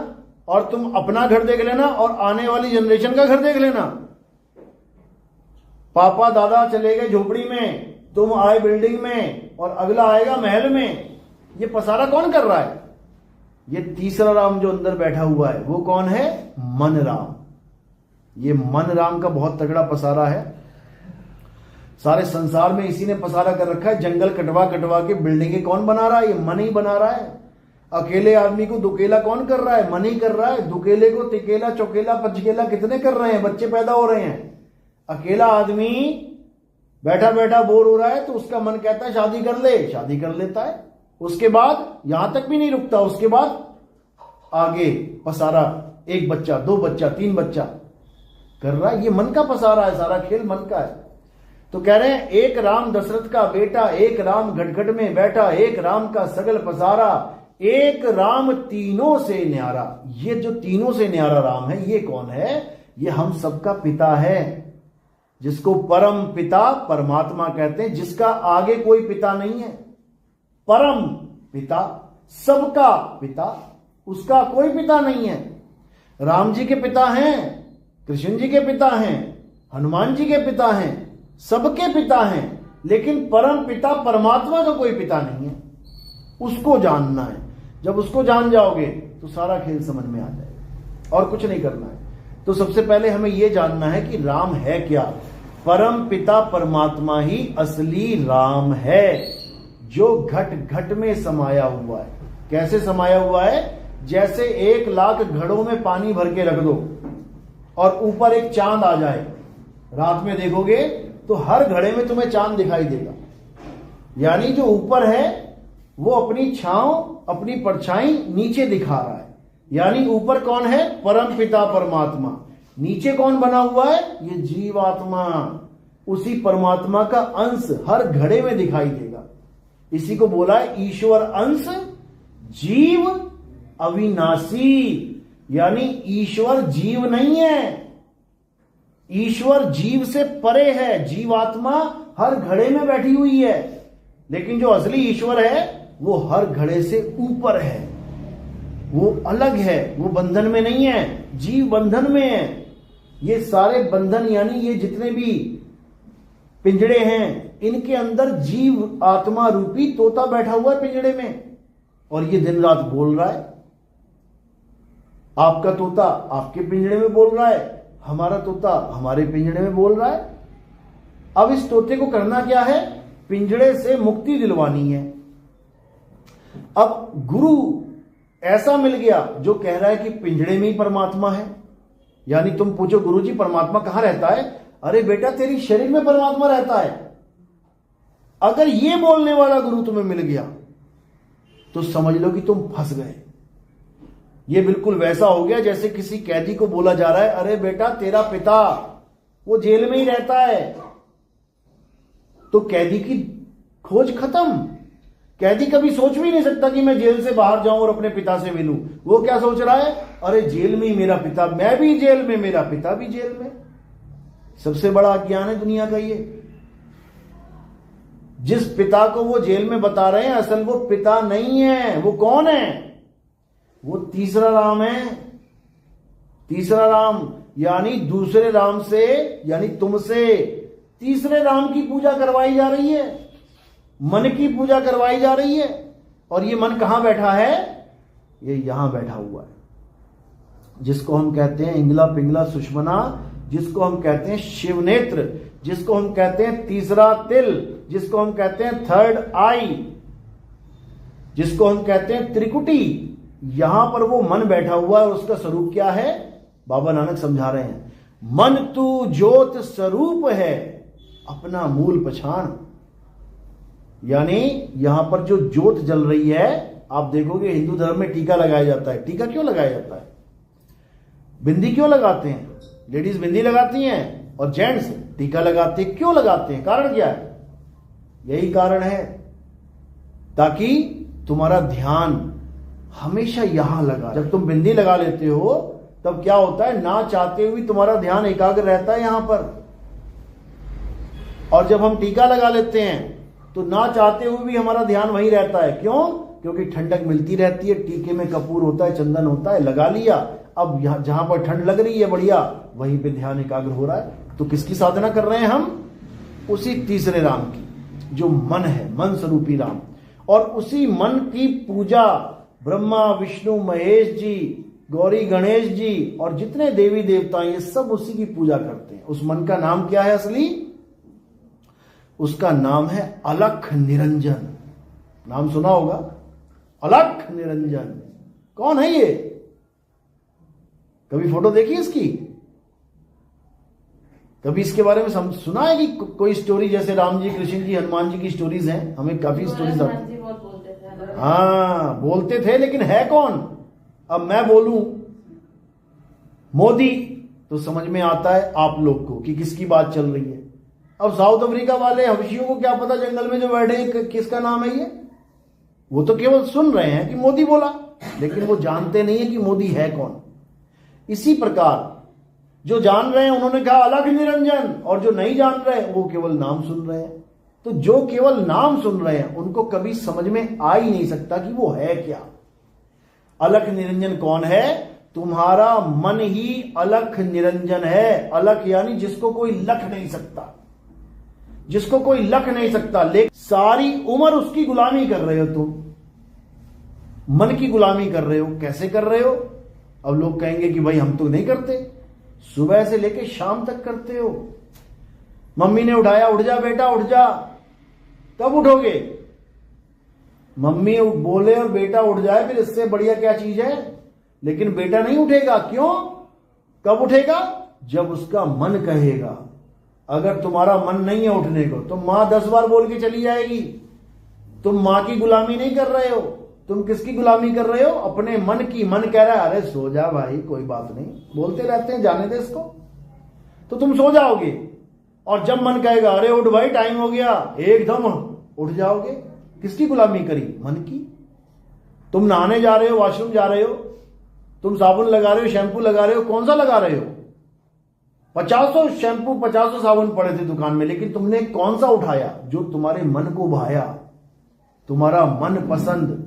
और तुम अपना घर देख लेना, और आने वाली जनरेशन का घर देख लेना। पापा दादा चले गए झोपड़ी में, तुम आए बिल्डिंग में, और अगला आएगा महल में। ये पसारा कौन कर रहा है? ये तीसरा राम जो अंदर बैठा हुआ है, वो कौन है? मन राम। ये मन राम का बहुत तगड़ा पसारा है। सारे संसार में इसी ने पसारा कर रखा है। जंगल कटवा कटवा के बिल्डिंगें कौन बना रहा है? ये मन ही बना रहा है। अकेले आदमी को दुकेला कौन कर रहा है? मन ही कर रहा है। दुकेले को तिकेला चौकेला पचकेला कितने कर रहे हैं? बच्चे पैदा हो रहे हैं। अकेला आदमी बैठा बैठा बोर हो रहा है तो उसका मन कहता है शादी कर ले, शादी कर लेता है। उसके बाद यहां तक भी नहीं रुकता, उसके बाद आगे पसारा, 1 बच्चा 2 बच्चा 3 बच्चा कर रहा है। ये मन का पसारा है, सारा खेल मन का है। तो कह रहे हैं एक राम दशरथ का बेटा, एक राम घटघट में बैठा, एक राम का सगल पसारा, एक राम तीनों से न्यारा। ये जो तीनों से न्यारा राम है, ये कौन है? ये हम सबका पिता है, जिसको परम पिता परमात्मा कहते हैं, जिसका आगे कोई पिता नहीं है। परम पिता, सबका पिता, उसका कोई पिता नहीं है। राम जी के पिता हैं, कृष्ण जी के पिता हैं, हनुमान जी के पिता हैं, सबके पिता हैं, लेकिन परम पिता परमात्मा का कोई पिता नहीं है। उसको जानना है। जब उसको जान जाओगे तो सारा खेल समझ में आ जाएगा, और कुछ नहीं करना है। तो सबसे पहले हमें यह जानना है कि राम है क्या। परम पिता परमात्मा ही असली राम है, जो घट घट में समाया हुआ है। कैसे समाया हुआ है? जैसे 1 लाख घड़ों में पानी भर के रख दो और ऊपर एक चांद आ जाए, रात में देखोगे तो हर घड़े में तुम्हें चांद दिखाई देगा। यानी जो ऊपर है वो अपनी छांव, अपनी परछाई नीचे दिखा रहा है। यानी ऊपर कौन है? परम पिता परमात्मा। नीचे कौन बना हुआ है? ये जीवात्मा। उसी परमात्मा का अंश हर घड़े में दिखाई देगा। इसी को बोला है ईश्वर अंश जीव अविनाशी। यानी ईश्वर जीव नहीं है, ईश्वर जीव से परे है। जीवात्मा हर घड़े में बैठी हुई है, लेकिन जो असली ईश्वर है वो हर घड़े से ऊपर है, वो अलग है, वो बंधन में नहीं है। जीव बंधन में है। ये सारे बंधन, यानी ये जितने भी पिंजड़े हैं, इनके अंदर जीव आत्मा रूपी तोता बैठा हुआ है पिंजड़े में, और ये दिन रात बोल रहा है। आपका तोता आपके पिंजड़े में बोल रहा है, हमारा तोता हमारे पिंजड़े में बोल रहा है। अब इस तोते को करना क्या है? पिंजड़े से मुक्ति दिलवानी है। अब गुरु ऐसा मिल गया जो कह रहा है कि पिंजड़े में ही परमात्मा है। यानी तुम पूछो गुरुजी परमात्मा कहां रहता है? अरे बेटा तेरी शरीर में परमात्मा रहता है। अगर ये बोलने वाला गुरु तुम्हें मिल गया तो समझ लो कि तुम फंस गए। ये बिल्कुल वैसा हो गया जैसे किसी कैदी को बोला जा रहा है, अरे बेटा तेरा पिता वो जेल में ही रहता है। तो कैदी की खोज खत्म। कैदी कभी सोच भी नहीं सकता कि मैं जेल से बाहर जाऊं और अपने पिता से मिलूं। वो क्या सोच रहा है? अरे जेल में ही मेरा पिता, मैं भी जेल में, मेरा पिता भी जेल में। सबसे बड़ा अज्ञान है दुनिया का ये। जिस पिता को वो जेल में बता रहे हैं, असल वो पिता नहीं है। वो कौन है? वो तीसरा राम है। तीसरा राम यानी दूसरे राम से, यानी तुमसे तीसरे राम की पूजा करवाई जा रही है, मन की पूजा करवाई जा रही है। और ये मन कहां बैठा है? ये यहां बैठा हुआ है, जिसको हम कहते हैं इंगला पिंगला सुषमना, जिसको हम कहते हैं शिवनेत्र, जिसको हम कहते हैं तीसरा तिल, जिसको हम कहते हैं थर्ड आई, जिसको हम कहते हैं त्रिकुटी। यहां पर वो मन बैठा हुआ है। और उसका स्वरूप क्या है? बाबा नानक समझा रहे हैं, मन तू ज्योत स्वरूप है, अपना मूल पछाण। यानी यहां पर जो ज्योत जल रही है, आप देखोगे हिंदू धर्म में टीका लगाया जाता है। टीका क्यों लगाया जाता है? बिंदी क्यों लगाते हैं? लेडीज बिंदी लगाती हैं और जेंट्स टीका लगाते हैं। क्यों लगाते हैं? कारण क्या है? यही कारण है ताकि तुम्हारा ध्यान हमेशा यहां लगा। जब तुम बिंदी लगा लेते हो तब क्या होता है? ना चाहते हुए तुम्हारा ध्यान एकाग्र रहता है यहां पर। और जब हम टीका लगा लेते हैं तो ना चाहते हुए भी हमारा ध्यान वहीं रहता है। क्यों? क्योंकि ठंडक मिलती रहती है। टीके में कपूर होता है, चंदन होता है, लगा लिया। अब यहां जहां पर ठंड लग रही है बढ़िया, वहीं पे ध्यान एकाग्र हो रहा है। तो किसकी साधना कर रहे हैं हम? उसी तीसरे राम की, जो मन है, मन स्वरूपी राम। और उसी मन की पूजा ब्रह्मा विष्णु महेश जी गौरी गणेश जी और जितने देवी देवता हैं, ये सब उसी की पूजा करते हैं। उस मन का नाम क्या है असली? उसका नाम है अलख निरंजन। नाम सुना होगा, अलख निरंजन। कौन है ये? कभी फोटो देखी इसकी? कभी इसके बारे में सुना है कि कोई स्टोरी, जैसे राम जी, कृष्ण जी, हनुमान जी की स्टोरीज हैं, हमें काफी स्टोरीज आती। हाँ बोलते थे, लेकिन है कौन? अब मैं बोलूं मोदी तो समझ में आता है आप लोग को कि किसकी बात चल रही है। अब साउथ अफ्रीका वाले हबशियों को क्या पता जंगल में जो बैठे हैं किसका नाम है ये? वो तो केवल सुन रहे हैं कि मोदी बोला, लेकिन वो जानते नहीं है कि मोदी है कौन। इसी प्रकार जो जान रहे हैं उन्होंने कहा अलख निरंजन, और जो नहीं जान रहे वो केवल नाम सुन रहे हैं। तो जो केवल नाम सुन रहे हैं उनको कभी समझ में आ ही नहीं सकता कि वो है क्या। अलख निरंजन कौन है? तुम्हारा मन ही अलख निरंजन है। अलख यानी जिसको कोई लख नहीं सकता, जिसको कोई लख नहीं सकता, लेकिन सारी उम्र उसकी गुलामी कर रहे हो तुम। मन की गुलामी कर रहे हो। कैसे कर रहे हो? अब लोग कहेंगे कि भाई हम तो नहीं करते, सुबह से लेके शाम तक करते हो। मम्मी ने उठाया, उठ जा बेटा उठ जा। कब उठोगे? मम्मी बोले और बेटा उठ जाए, फिर इससे बढ़िया क्या चीज है? लेकिन बेटा नहीं उठेगा। क्यों? कब उठेगा? जब उसका मन कहेगा। अगर तुम्हारा मन नहीं है उठने को तो मां 10 बार बोल के चली जाएगी। तुम मां की गुलामी नहीं कर रहे हो, तुम किसकी गुलामी कर रहे हो? अपने मन की। मन कह रहा है अरे सो जा भाई, कोई बात नहीं, बोलते रहते हैं, जाने दे इसको। तो तुम सो जाओगे, और जब मन कहेगा अरे उठ भाई टाइम हो गया, एकदम उठ जाओगे। किसकी गुलामी करी? मन की। तुम नहाने जा रहे हो, वॉशरूम जा रहे हो, तुम साबुन लगा रहे हो, शैंपू लगा रहे हो, कौन सा लगा रहे हो? 50 शैंपू 50 साबुन पड़े थे दुकान में, लेकिन तुमने कौन सा उठाया? जो तुम्हारे मन को भाया, तुम्हारा मन पसंद,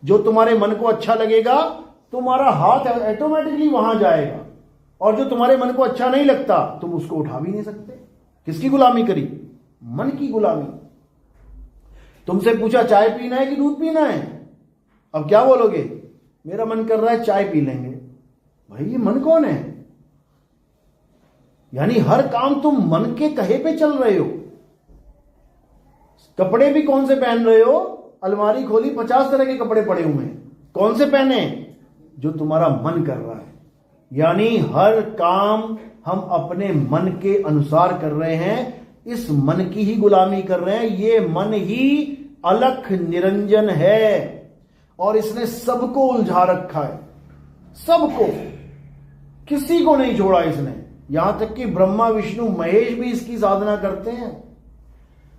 जो तुम्हारे मन को अच्छा लगेगा, तुम्हारा हाथ ऑटोमेटिकली वहां जाएगा। और जो तुम्हारे मन को अच्छा नहीं लगता तुम उसको उठा भी नहीं सकते। किसकी गुलामी करी? मन की गुलामी। तुमसे पूछा चाय पीना है कि दूध पीना है? अब क्या बोलोगे? मेरा मन कर रहा है चाय पी लेंगे। भाई ये मन कौन है? यानी हर काम तुम मन के कहे पे चल रहे हो। कपड़े भी कौन से पहन रहे हो? अलमारी खोली 50 तरह के कपड़े पड़े हुए हैं, कौन से पहने? जो तुम्हारा मन कर रहा है। यानी हर काम हम अपने मन के अनुसार कर रहे हैं, इस मन की ही गुलामी कर रहे हैं। ये मन ही अलख निरंजन है, और इसने सबको उलझा रखा है, सबको, किसी को नहीं छोड़ा इसने। यहां तक कि ब्रह्मा विष्णु महेश भी इसकी साधना करते हैं,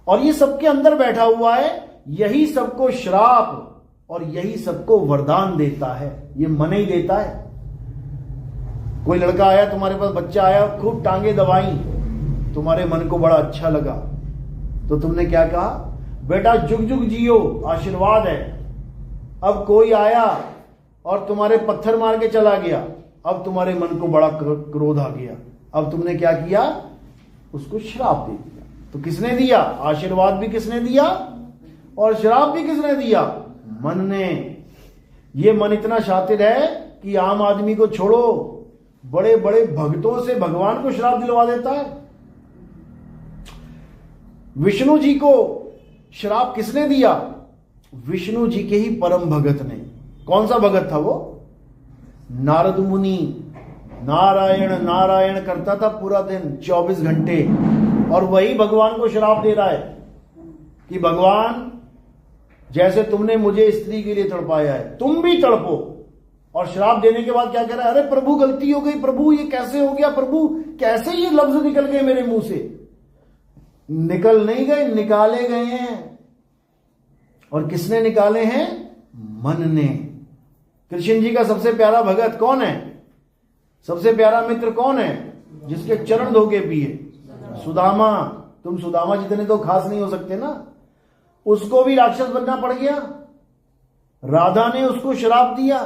और ये सबके अंदर बैठा हुआ है। यही सबको श्राप और यही सबको वरदान देता है, ये मन ही देता है। कोई लड़का आया तुम्हारे पास, बच्चा आया, खूब टांगे दबाई, तुम्हारे मन को बड़ा अच्छा लगा, तो तुमने क्या कहा? बेटा जुग जुग जियो, आशीर्वाद है। अब कोई आया और तुम्हारे पत्थर मार के चला गया, अब तुम्हारे मन को बड़ा क्रोध आ गया, अब तुमने क्या किया? उसको श्राप दे दिया। तो किसने दिया? आशीर्वाद भी किसने दिया और श्राप भी किसने दिया? मन ने। ये मन इतना शातिर है कि आम आदमी को छोड़ो, बड़े बड़े भक्तों से भगवान को श्राप दिलवा देता है। विष्णु जी को श्राप किसने दिया? विष्णु जी के ही परम भगत ने। कौन सा भगत था वो? नारद मुनि। नारायण नारायण करता था पूरा दिन 24 घंटे, और वही भगवान को श्राप दे रहा है कि भगवान जैसे तुमने मुझे स्त्री के लिए तड़पाया है तुम भी तड़पो। और श्राप देने के बाद क्या कह रहा है? अरे प्रभु गलती हो गई, प्रभु ये कैसे हो गया, प्रभु कैसे ये लफ्ज निकल गए मेरे मुंह से? निकल नहीं गए, निकाले गए हैं। और किसने निकाले हैं? मन ने। कृष्ण जी का सबसे प्यारा भगत कौन है? सबसे प्यारा मित्र कौन है? जिसके चरण धो के पिए? सुदामा। तुम सुदामा जितने तो खास नहीं हो सकते ना, उसको भी राक्षस बनना पड़ गया। राधा ने उसको श्राप दिया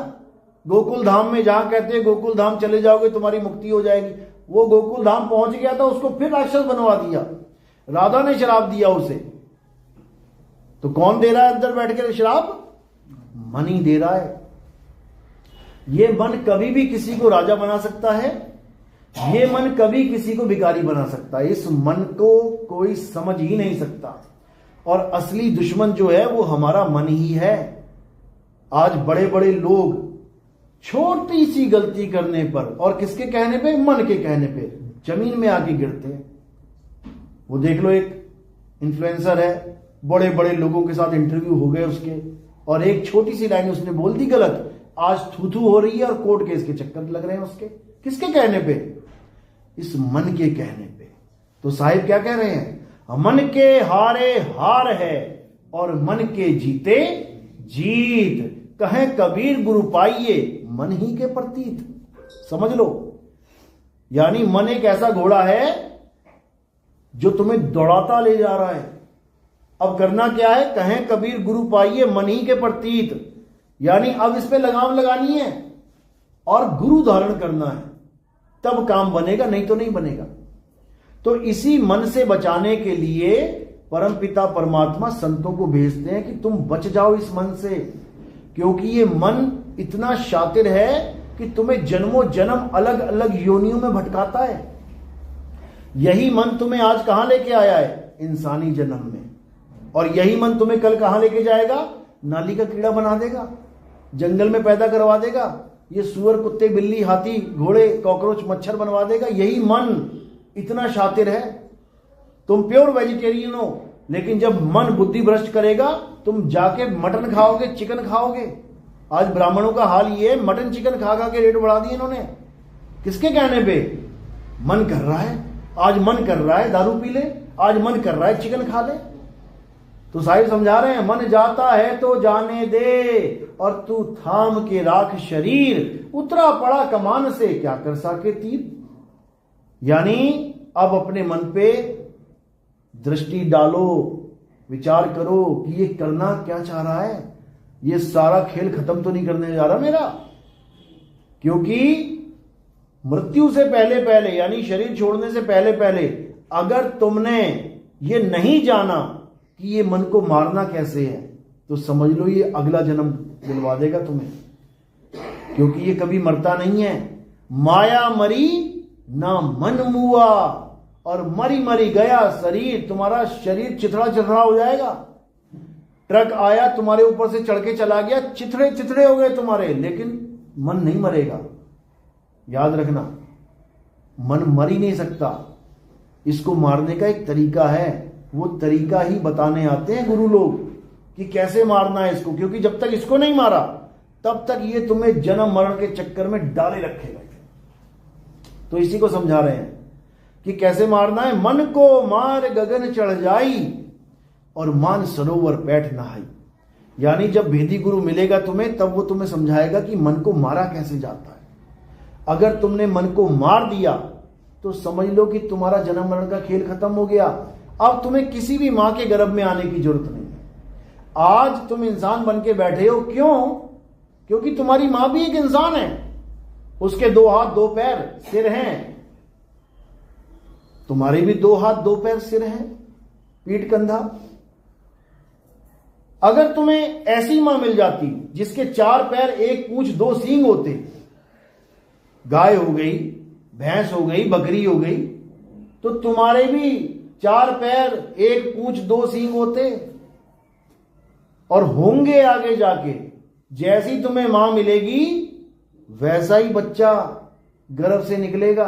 गोकुल धाम में, जहां कहते हैं गोकुल धाम चले जाओगे तुम्हारी मुक्ति हो जाएगी। वो गोकुल धाम पहुंच गया था, उसको फिर राक्षस बनवा दिया। राधा ने श्राप दिया उसे। तो कौन दे रहा है अंदर बैठ कर श्राप? मन ही दे रहा है। ये मन कभी भी किसी को राजा बना सकता है, ये मन कभी किसी को भिखारी बना सकता है। इस मन को कोई समझ ही नहीं सकता, और असली दुश्मन जो है वो हमारा मन ही है। आज बड़े बड़े लोग छोटी सी गलती करने पर, और किसके कहने पे, मन के कहने पे, जमीन में आके गिरते हैं। वो देख लो, एक इन्फ्लुएंसर है, बड़े बड़े लोगों के साथ इंटरव्यू हो गए उसके, और एक छोटी सी लाइन उसने बोल दी गलत, आज थू थू हो रही है और कोर्ट केस के चक्कर लग रहे हैं उसके। किसके कहने पे? इस मन के कहने पे। तो साहिब क्या कह रहे हैं? मन के हारे हार है और मन के जीते जीत। कहे कबीर गुरु पाइये मन ही के प्रतीत। समझ लो, यानी मन एक ऐसा घोड़ा है जो तुम्हें दौड़ाता ले जा रहा है। अब करना क्या है? कहें कबीर गुरु पाइये मन ही के प्रतीत, यानी अब इस पे लगाम लगानी है और गुरु धारण करना है, तब काम बनेगा, नहीं तो नहीं बनेगा। तो इसी मन से बचाने के लिए परमपिता परमात्मा संतों को भेजते हैं कि तुम बच जाओ इस मन से, क्योंकि ये मन इतना शातिर है कि तुम्हें जन्मों जन्म अलग अलग योनियों में भटकाता है। यही मन तुम्हें आज कहां लेके आया है? इंसानी जन्म में। और यही मन तुम्हें कल कहां लेके जाएगा? नाली का कीड़ा बना देगा, जंगल में पैदा करवा देगा, ये सुअर कुत्ते बिल्ली हाथी घोड़े कॉकरोच मच्छर बनवा देगा। यही मन इतना शातिर है। तुम प्योर वेजिटेरियन हो, लेकिन जब मन बुद्धि भ्रष्ट करेगा तुम जाके मटन खाओगे, चिकन खाओगे। आज ब्राह्मणों का हाल ये, मटन चिकन खा खा के रेट बढ़ा दिए इन्होंने। किसके कहने पे? मन कर रहा है, आज मन कर रहा है दारू पी ले, आज मन कर रहा है चिकन खा ले। तो साहिब समझा रहे हैं, मन जाता है तो जाने दे और तू थाम के राख शरीर, उतरा पड़ा कमान से क्या कर सके तीर। यानी अब अपने मन पे दृष्टि डालो, विचार करो कि ये करना क्या चाह रहा है। ये सारा खेल खत्म तो नहीं करने जा रहा मेरा, क्योंकि मृत्यु से पहले पहले, यानी शरीर छोड़ने से पहले पहले, अगर तुमने ये नहीं जाना कि ये मन को मारना कैसे है, तो समझ लो ये अगला जन्म दिलवा देगा तुम्हें, क्योंकि ये कभी मरता नहीं है। माया मरी ना मन मुआ, और मरी मरी गया शरीर। तुम्हारा शरीर चिथड़ा चिथड़ा हो जाएगा। ट्रक आया तुम्हारे ऊपर से चढ़ के चला गया, चिथड़े चिथड़े हो गए तुम्हारे, लेकिन मन नहीं मरेगा। याद रखना, मन मर ही नहीं सकता। इसको मारने का एक तरीका है, वो तरीका ही बताने आते हैं गुरु लोग कि कैसे मारना है इसको, क्योंकि जब तक इसको नहीं मारा तब तक ये तुम्हें जन्म मरण के चक्कर में डाले रखेगा। तो इसी को समझा रहे हैं कि कैसे मारना है। मन को मार गगन चढ़ जाई और मान सरोवर बैठ नहाई। यानी जब भेदी गुरु मिलेगा तुम्हें, तब वो तुम्हें समझाएगा कि मन को मारा कैसे जाता है। अगर तुमने मन को मार दिया तो समझ लो कि तुम्हारा जन्म मरण का खेल खत्म हो गया। अब तुम्हें किसी भी मां के गर्भ में आने की जरूरत नहीं है। आज तुम इंसान बन के बैठे हो, क्यों? क्योंकि तुम्हारी मां भी एक इंसान है, उसके 2 हाथ 2 पैर सिर हैं, तुम्हारे भी 2 हाथ 2 पैर सिर हैं, पीठ कंधा। अगर तुम्हें ऐसी मां मिल जाती जिसके 4 पैर 1 पूंछ 2 सींग होते, गाय हो गई, भैंस हो गई, बकरी हो गई, तो तुम्हारे भी 4 पैर 1 पूंछ 2 सींग होते और होंगे आगे जाके। जैसी तुम्हें मां मिलेगी वैसा ही बच्चा गर्भ से निकलेगा।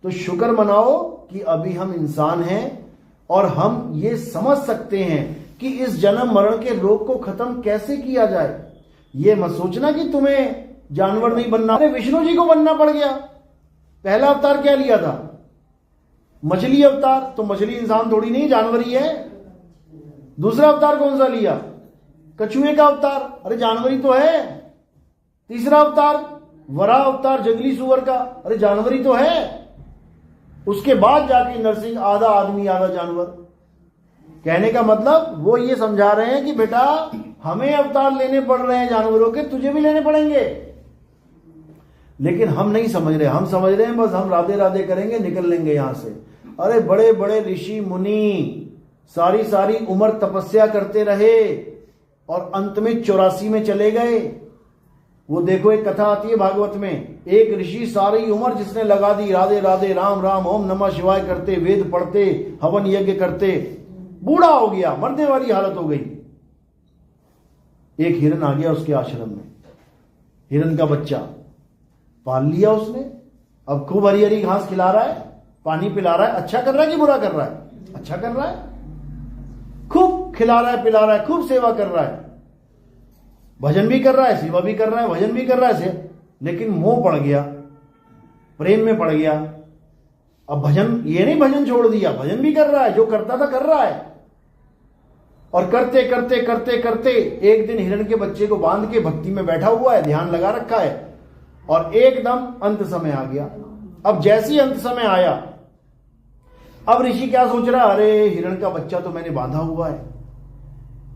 तो शुक्र मनाओ कि अभी हम इंसान हैं और हम ये समझ सकते हैं कि इस जन्म मरण के रोग को खत्म कैसे किया जाए। ये मत सोचना कि तुम्हें जानवर नहीं बनना। अरे विष्णु जी को बनना पड़ गया। पहला अवतार क्या लिया था? मछली अवतार। तो मछली इंसान थोड़ी नहीं, जानवर ही है। दूसरा अवतार कौन सा लिया? कछुए का अवतार। अरे जानवर ही तो है। तीसरा अवतार वराह अवतार, जंगली सुअर का। अरे जानवर ही तो है। उसके बाद जाके नरसिंह, आधा आदमी आधा जानवर। कहने का मतलब वो ये समझा रहे हैं कि बेटा हमें अवतार लेने पड़ रहे हैं जानवरों के, तुझे भी लेने पड़ेंगे। लेकिन हम नहीं समझ रहे। हम समझ रहे हैं बस हम राधे राधे करेंगे, निकल लेंगे यहां से। अरे बड़े बड़े ऋषि मुनि सारी सारी उम्र तपस्या करते रहे और अंत में 84 में चले गए। वो देखो एक कथा आती है भागवत में, एक ऋषि सारी उम्र जिसने लगा दी राधे राधे राम राम ओम नमः शिवाय करते, वेद पढ़ते, हवन यज्ञ करते, बूढ़ा हो गया, मरने वाली हालत हो गई। एक हिरन आ गया उसके आश्रम में, हिरन का बच्चा पाल लिया उसने। अब खूब हरी हरी घास खिला रहा है, पानी पिला रहा है। अच्छा कर रहा है कि बुरा कर रहा है? अच्छा कर रहा है। खूब खिला रहा है, पिला रहा है, खूब सेवा कर रहा है, भजन भी कर रहा है, सेवा भी कर रहा है, भजन भी कर रहा है से। लेकिन मोह पड़ गया, प्रेम में पड़ गया। अब भजन, ये नहीं भजन छोड़ दिया, भजन भी कर रहा है, जो करता था कर रहा है। और करते करते करते करते एक दिन हिरण के बच्चे को बांध के भक्ति में बैठा हुआ है, ध्यान लगा रखा है, और एकदम अंत समय आ गया। अब जैसे ही अंत समय आया, अब ऋषि क्या सोच रहा है, अरे हिरण का बच्चा तो मैंने बांधा हुआ है,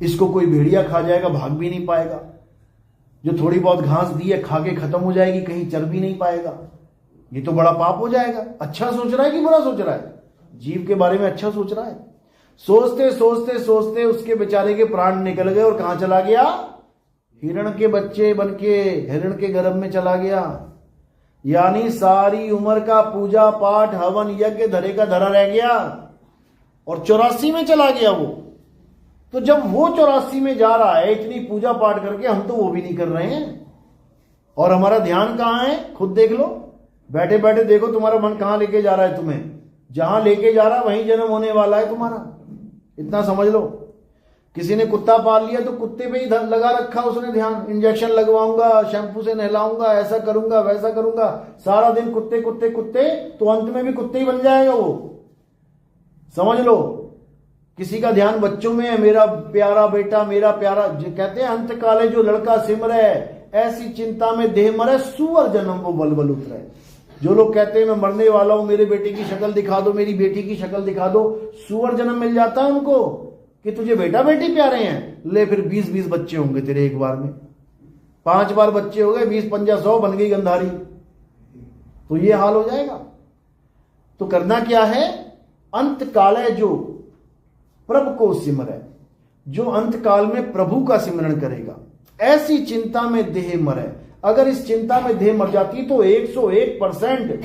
इसको कोई भेड़िया खा जाएगा, भाग भी नहीं पाएगा। जो थोड़ी बहुत घास दी है खा के खत्म हो जाएगी, कहीं चर भी नहीं पाएगा, ये तो बड़ा पाप हो जाएगा। अच्छा सोच रहा है कि बुरा सोच रहा है? जीव के बारे में अच्छा सोच रहा है। सोचते सोचते सोचते उसके बेचारे के प्राण निकल गए और कहां चला गया? हिरण के बच्चे बनके हिरण के गर्भ में चला गया। यानी सारी उम्र का पूजा पाठ हवन यज्ञ धरे का धरा रह गया और 84 में चला गया वो। तो जब वो 84 में जा रहा है इतनी पूजा पाठ करके, हम तो वो भी नहीं कर रहे हैं। और हमारा ध्यान कहां है? खुद देख लो, बैठे बैठे देखो तुम्हारा मन कहां लेके जा रहा है तुम्हें। जहां लेके जा रहा है वहीं जन्म होने वाला है तुम्हारा, इतना समझ लो। किसी ने कुत्ता पाल लिया तो कुत्ते पे ही लगा रखा उसने ध्यान, इंजेक्शन लगवाऊंगा, शैम्पू से नहलाऊंगा, ऐसा करूंगा वैसा करूंगा, सारा दिन कुत्ते कुत्ते कुत्ते, तो अंत में भी कुत्ते ही बन जाएगा वो, समझ लो। किसी का ध्यान बच्चों में है, मेरा प्यारा बेटा, मेरा प्यारा, कहते हैं अंत काले जो लड़का सिमरे, ऐसी चिंता में देह मरे, सुअर जन्म वो बल बल उतरे। जो लोग कहते हैं मैं मरने वाला हूं, मेरे बेटे की शक्ल दिखा दो, मेरी बेटी की शक्ल दिखा दो, सुअर जन्म मिल जाता है उनको कि तुझे बेटा बेटी प्यारे हैं, ले फिर 20-20 बच्चे होंगे तेरे एक बार में, 5 बार बच्चे हो गए, 20 पंजा 100 बन गई गंधारी, तो ये हाल हो जाएगा। तो करना क्या है? अंत काले जो प्रभु को सिमरे, जो अंत काल में प्रभु का सिमरण करेगा, ऐसी चिंता में देह मरे। अगर इस चिंता में देह मर जाती तो 101%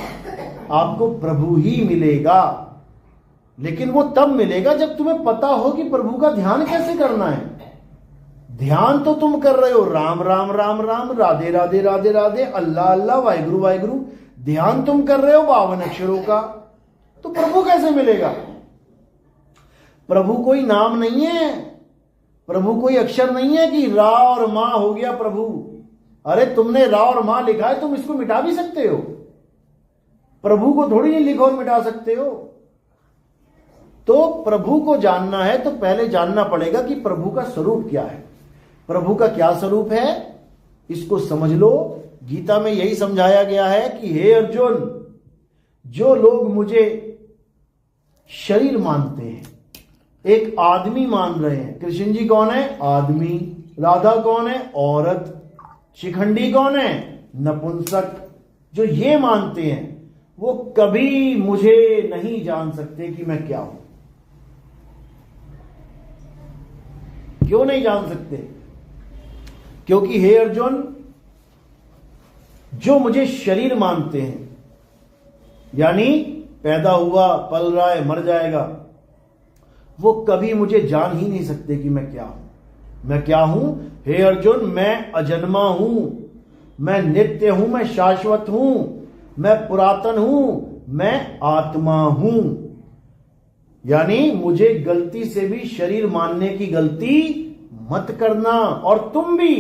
आपको प्रभु ही मिलेगा। लेकिन वो तब मिलेगा जब तुम्हें पता हो कि प्रभु का ध्यान कैसे करना है। ध्यान तो तुम कर रहे हो राम राम राम राम, राधे राधे राधे राधे, अल्लाह अल्लाह, वाहिगुरु वाहिगुरु, ध्यान तुम कर रहे हो 52 अक्षरों का, तो प्रभु कैसे मिलेगा? प्रभु कोई नाम नहीं है, प्रभु कोई अक्षर नहीं है कि रा और मां हो गया प्रभु। अरे तुमने रा और मां लिखा है, तुम इसको मिटा भी सकते हो, प्रभु को थोड़ी नहीं लिखो और मिटा सकते हो। तो प्रभु को जानना है तो पहले जानना पड़ेगा कि प्रभु का स्वरूप क्या है। प्रभु का क्या स्वरूप है इसको समझ लो। गीता में यही समझाया गया है कि हे अर्जुन, जो लोग मुझे शरीर मानते हैं, एक आदमी मान रहे हैं। कृष्ण जी कौन है? आदमी। राधा कौन है? औरत। शिखंडी कौन है? नपुंसक। जो ये मानते हैं वो कभी मुझे नहीं जान सकते कि मैं क्या हूं। क्यों नहीं जान सकते? क्योंकि हे अर्जुन, जो मुझे शरीर मानते हैं, यानी पैदा हुआ, पल रहा है, मर जाएगा, वो कभी मुझे जान ही नहीं सकते कि मैं क्या हूं। मैं क्या हूं? हे अर्जुन, मैं अजन्मा हूं, मैं नित्य हूं, मैं शाश्वत हूं, मैं पुरातन हूं, मैं आत्मा हूं। यानी मुझे गलती से भी शरीर मानने की गलती मत करना। और तुम भी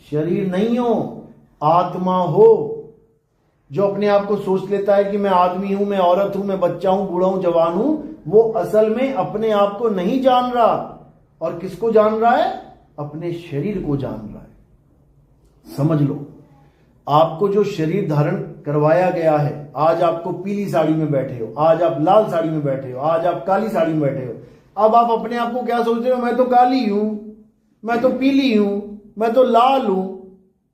शरीर नहीं हो, आत्मा हो। जो अपने आप को सोच लेता है कि मैं आदमी हूं, मैं औरत हूं, मैं बच्चा हूं, बूढ़ा हूं, जवान हूं, वो असल में अपने आप को नहीं जान रहा। और किसको जान रहा है? अपने शरीर को जान रहा है। समझ लो, आपको जो शरीर धारण करवाया गया है, आज आपको पीली साड़ी में बैठे हो, आज आप लाल साड़ी में बैठे हो, आज आप काली साड़ी में बैठे हो। अब आप अपने आप को क्या सोचते हो? मैं तो काली हूं, मैं तो पीली हूं, मैं तो लाल हूं।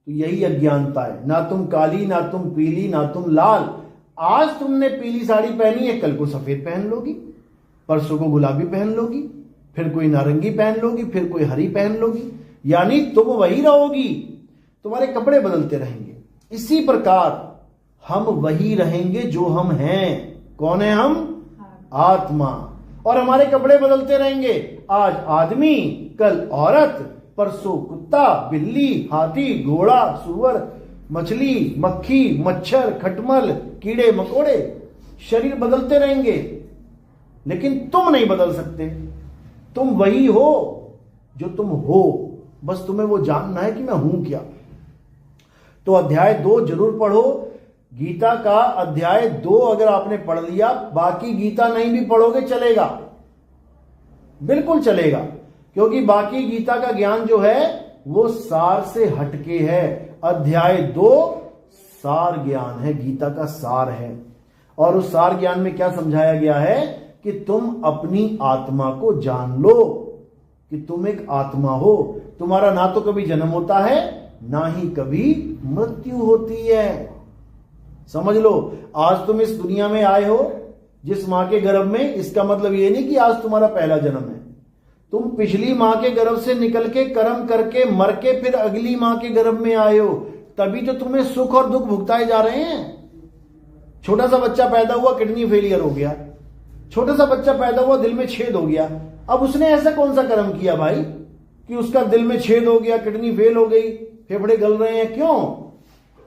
तो यही अज्ञानता है। ना तुम काली, ना तुम पीली, ना तुम लाल। आज तुमने पीली साड़ी पहनी है, कल को सफेद पहन लोगी, परसों को गुलाबी पहन लोगी, फिर कोई नारंगी पहन लोगी, फिर कोई हरी पहन लोगी। यानी तुम वही रहोगी। तुम्हारे कपड़े बदलते रहेंगे। इसी प्रकार हम वही रहेंगे जो हम हैं। कौन है हम? आत्मा। और हमारे कपड़े बदलते रहेंगे। आज आदमी, कल औरत, परसों कुत्ता, बिल्ली, हाथी, घोड़ा, सुअर, मछली, मक्खी, मच्छर, खटमल, कीड़े मकोड़े। शरीर बदलते रहेंगे, लेकिन तुम नहीं बदल सकते। तुम वही हो जो तुम हो। बस तुम्हें वो जानना है कि मैं हूं क्या। तो अध्याय 2 जरूर पढ़ो। गीता का अध्याय 2 अगर आपने पढ़ लिया, बाकी गीता नहीं भी पढ़ोगे चलेगा, बिल्कुल चलेगा। क्योंकि बाकी गीता का ज्ञान जो है वो सार से हटके है। अध्याय 2 सार ज्ञान है, गीता का सार है। और उस सार ज्ञान में क्या समझाया गया है कि तुम अपनी आत्मा को जान लो कि तुम एक आत्मा हो। तुम्हारा ना तो कभी जन्म होता है, ना ही कभी मृत्यु होती है। समझ लो, आज तुम इस दुनिया में आए हो जिस मां के गर्भ में, इसका मतलब ये नहीं कि आज तुम्हारा पहला जन्म है। तुम पिछली मां के गर्भ से निकल के कर्म करके मर के फिर अगली मां के गर्भ में आए हो। तभी तो तुम्हें सुख और दुख भुगताए जा रहे हैं। छोटा सा बच्चा पैदा हुआ, किडनी फेलियर हो गया। छोटा सा बच्चा पैदा हुआ, दिल में छेद हो गया। अब उसने ऐसा कौन सा कर्म किया भाई कि उसका दिल में छेद हो गया, किडनी फेल हो गई, फेफड़े गल रहे हैं? क्यों?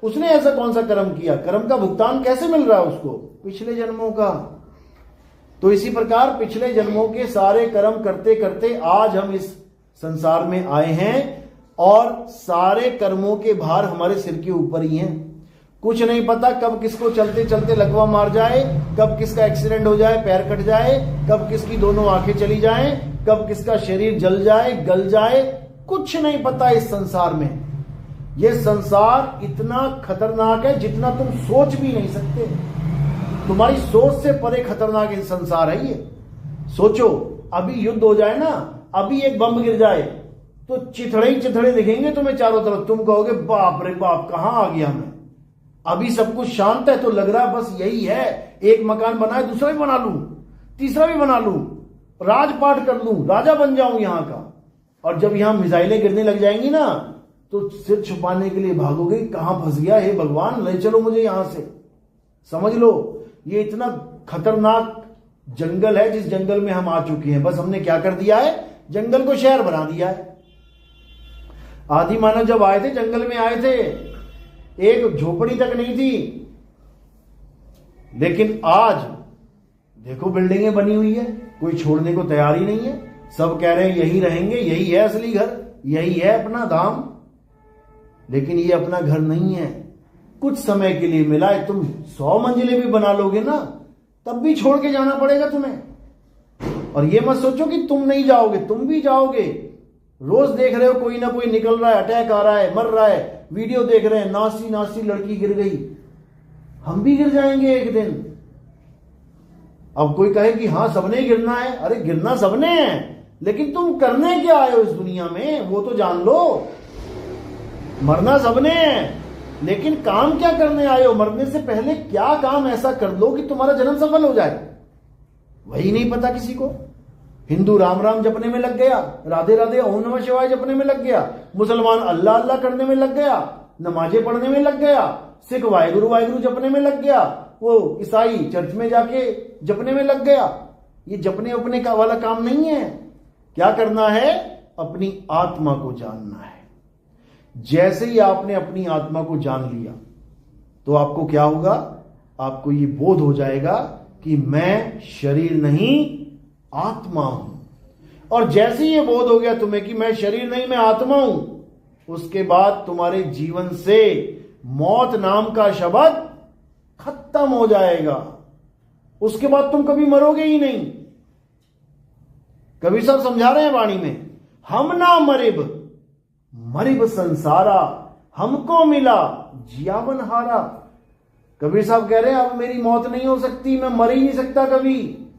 उसने ऐसा कौन सा कर्म किया? कर्म का भुगतान कैसे मिल रहा है उसको? पिछले जन्मों का। तो इसी प्रकार पिछले जन्मों के सारे कर्म करते करते आज हम इस संसार में आए हैं और सारे कर्मों के भार हमारे सिर के ऊपर ही हैं। कुछ नहीं पता कब किसको चलते चलते लकवा मार जाए, कब किसका एक्सीडेंट हो जाए, पैर कट जाए, कब किसकी दोनों आंखें चली जाएं, कब किसका शरीर जल जाए, गल जाए। कुछ नहीं पता इस संसार में। यह संसार इतना खतरनाक है जितना तुम सोच भी नहीं सकते। तुम्हारी सोच से परे खतरनाक ये संसार है। ये सोचो, अभी युद्ध हो जाए ना, अभी एक बम गिर जाए तो चिथड़े ही चिथड़े दिखेंगे तुम्हें चारों तरफ। तुम कहोगे बाप रे बाप, कहां आ गया मैं। अभी सब कुछ शांत है तो लग रहा है बस यही है, एक मकान बनाए दूसरा भी बना लूं, तीसरा भी बना लूं, राजपाट कर लूं, राजा बन जाऊं यहां का। और जब यहां मिसाइलें गिरने लग जाएंगी ना तो सिर छुपाने के लिए भागोगे, कहां फंस गया, हे भगवान ले चलो मुझे यहां से। समझ लो, ये इतना खतरनाक जंगल है जिस जंगल में हम आ चुके हैं। बस हमने क्या कर दिया है, जंगल को शहर बना दिया है। आदि मानव जब आए थे जंगल में आए थे, एक झोपड़ी तक नहीं थी, लेकिन आज देखो बिल्डिंगें बनी हुई है, कोई छोड़ने को तैयार ही नहीं है। सब कह रहे हैं यही रहेंगे, यही है असली घर, यही है अपना धाम। लेकिन ये अपना घर नहीं है, कुछ समय के लिए मिला है। तुम 100 मंजिलें भी बना लोगे ना तब भी छोड़ के जाना पड़ेगा तुम्हें। और ये मत सोचो कि तुम नहीं जाओगे, तुम भी जाओगे। रोज देख रहे हो कोई ना कोई निकल रहा है, अटैक आ रहा है, मर रहा है, वीडियो देख रहे हैं, नासी नासी लड़की गिर गई। हम भी गिर जाएंगे एक दिन। अब कोई कहे कि हां सबने गिरना है, अरे गिरना सबने है, लेकिन तुम करने क्या आए हो इस दुनिया में वो तो जान लो। मरना सबने है, लेकिन काम क्या करने आए हो? मरने से पहले क्या काम ऐसा कर लो कि तुम्हारा जन्म सफल हो जाए, वही नहीं पता किसी को। हिंदू राम राम जपने में लग गया, राधे राधे ओम नमः शिवाय जपने में लग गया, मुसलमान अल्लाह अल्लाह करने में लग गया, नमाजें पढ़ने में लग गया, सिख वाहिगुरु वाहिगुरु जपने में लग गया, वो ईसाई चर्च में जाके जपने में लग गया। ये जपने अपने का वाला काम नहीं है। क्या करना है? अपनी आत्मा को जानना है। जैसे ही आपने अपनी आत्मा को जान लिया तो आपको क्या होगा? आपको ये बोध हो जाएगा कि मैं शरीर नहीं आत्मा हूं। और जैसे ही ये बोध हो गया तुम्हें कि मैं शरीर नहीं मैं आत्मा हूं, उसके बाद तुम्हारे जीवन से मौत नाम का शब्द खत्म हो जाएगा। उसके बाद तुम कभी मरोगे ही नहीं। कबीर साहब समझा रहे हैं वाणी में, हम ना मरिब मरिब संसारा, हमको मिला जियावन हारा। कबीर साहब कह रहे हैं अब मेरी मौत नहीं हो सकती, मैं मर ही नहीं सकता कभी।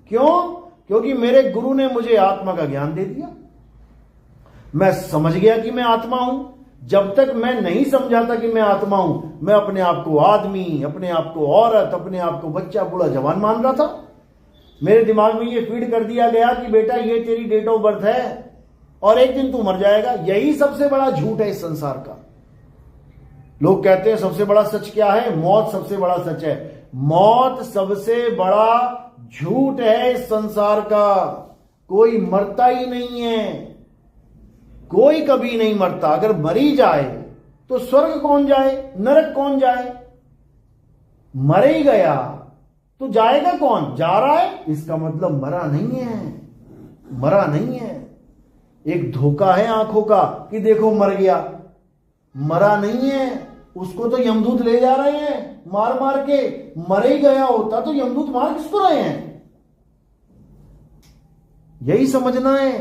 क्यों? क्योंकि मेरे गुरु ने मुझे आत्मा का ज्ञान दे दिया। मैं समझ गया कि मैं आत्मा हूं। जब तक मैं नहीं समझा था कि मैं आत्मा हूं, मैं अपने आप को आदमी, अपने आप को औरत, अपने आप को बच्चा बूढ़ा जवान मान रहा था। मेरे दिमाग में ये फीड कर दिया गया कि बेटा ये तेरी डेट ऑफ बर्थ है और एक दिन तू मर जाएगा। यही सबसे बड़ा झूठ है इस संसार का। लोग कहते हैं सबसे बड़ा सच क्या है? मौत सबसे बड़ा सच है। मौत सबसे बड़ा झूठ है इस संसार का। कोई मरता ही नहीं है, कोई कभी नहीं मरता। अगर मरी जाए तो स्वर्ग कौन जाए, नरक कौन जाए? मर ही गया तो जाएगा कौन? जा रहा है, इसका मतलब मरा नहीं है, मरा नहीं है। एक धोखा है आंखों का कि देखो मर गया, मरा नहीं है। उसको तो यमदूत ले जा रहे हैं मार मार के। मर ही गया होता तो यमदूत मार किसको रहे हैं? यही समझना है।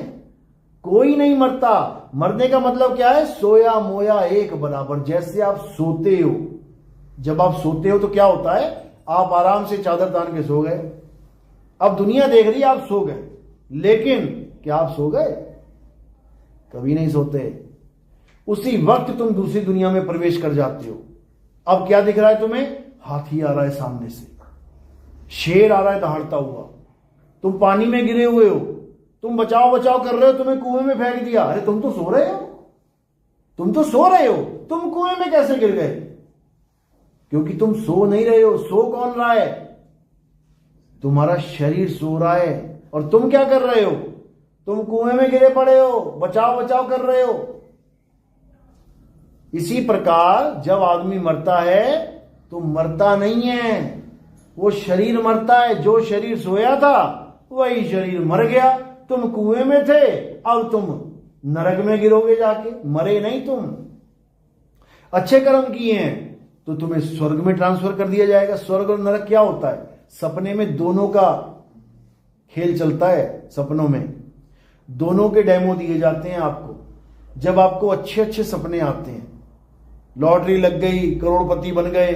कोई नहीं मरता। मरने का मतलब क्या है? सोया मोया एक बराबर। जैसे आप सोते हो, जब आप सोते हो तो क्या होता है? आप आराम से चादर तान के सो गए। अब दुनिया देख रही है आप सो गए, लेकिन क्या आप सो गए? कभी नहीं सोते। उसी वक्त तुम दूसरी दुनिया में प्रवेश कर जाते हो। अब क्या दिख रहा है तुम्हें? हाथी आ रहा है सामने से, शेर आ रहा है दहाड़ता हुआ, तुम पानी में गिरे हुए हो, तुम बचाओ बचाओ कर रहे हो, तुम्हें कुएं में फेंक दिया। अरे तुम तो सो रहे हो, तुम तो सो रहे हो, तुम कुएं में कैसे गिर गए? क्योंकि तुम सो नहीं रहे हो। सो कौन रहा है? तुम्हारा शरीर सो रहा है। और तुम क्या कर रहे हो? तुम कुएं में गिरे पड़े हो, बचाव बचाव कर रहे हो। इसी प्रकार जब आदमी मरता है तो मरता नहीं है, वो शरीर मरता है। जो शरीर सोया था वही शरीर मर गया। तुम कुएं में थे, अब तुम नरक में गिरोगे जाके। मरे नहीं तुम। अच्छे कर्म किए हैं तो तुम्हें स्वर्ग में ट्रांसफर कर दिया जाएगा। स्वर्ग और नरक क्या होता है? सपने में दोनों का खेल चलता है। सपनों में दोनों के डेमो दिए जाते हैं आपको। जब आपको अच्छे अच्छे सपने आते हैं, लॉटरी लग गई, करोड़पति बन गए,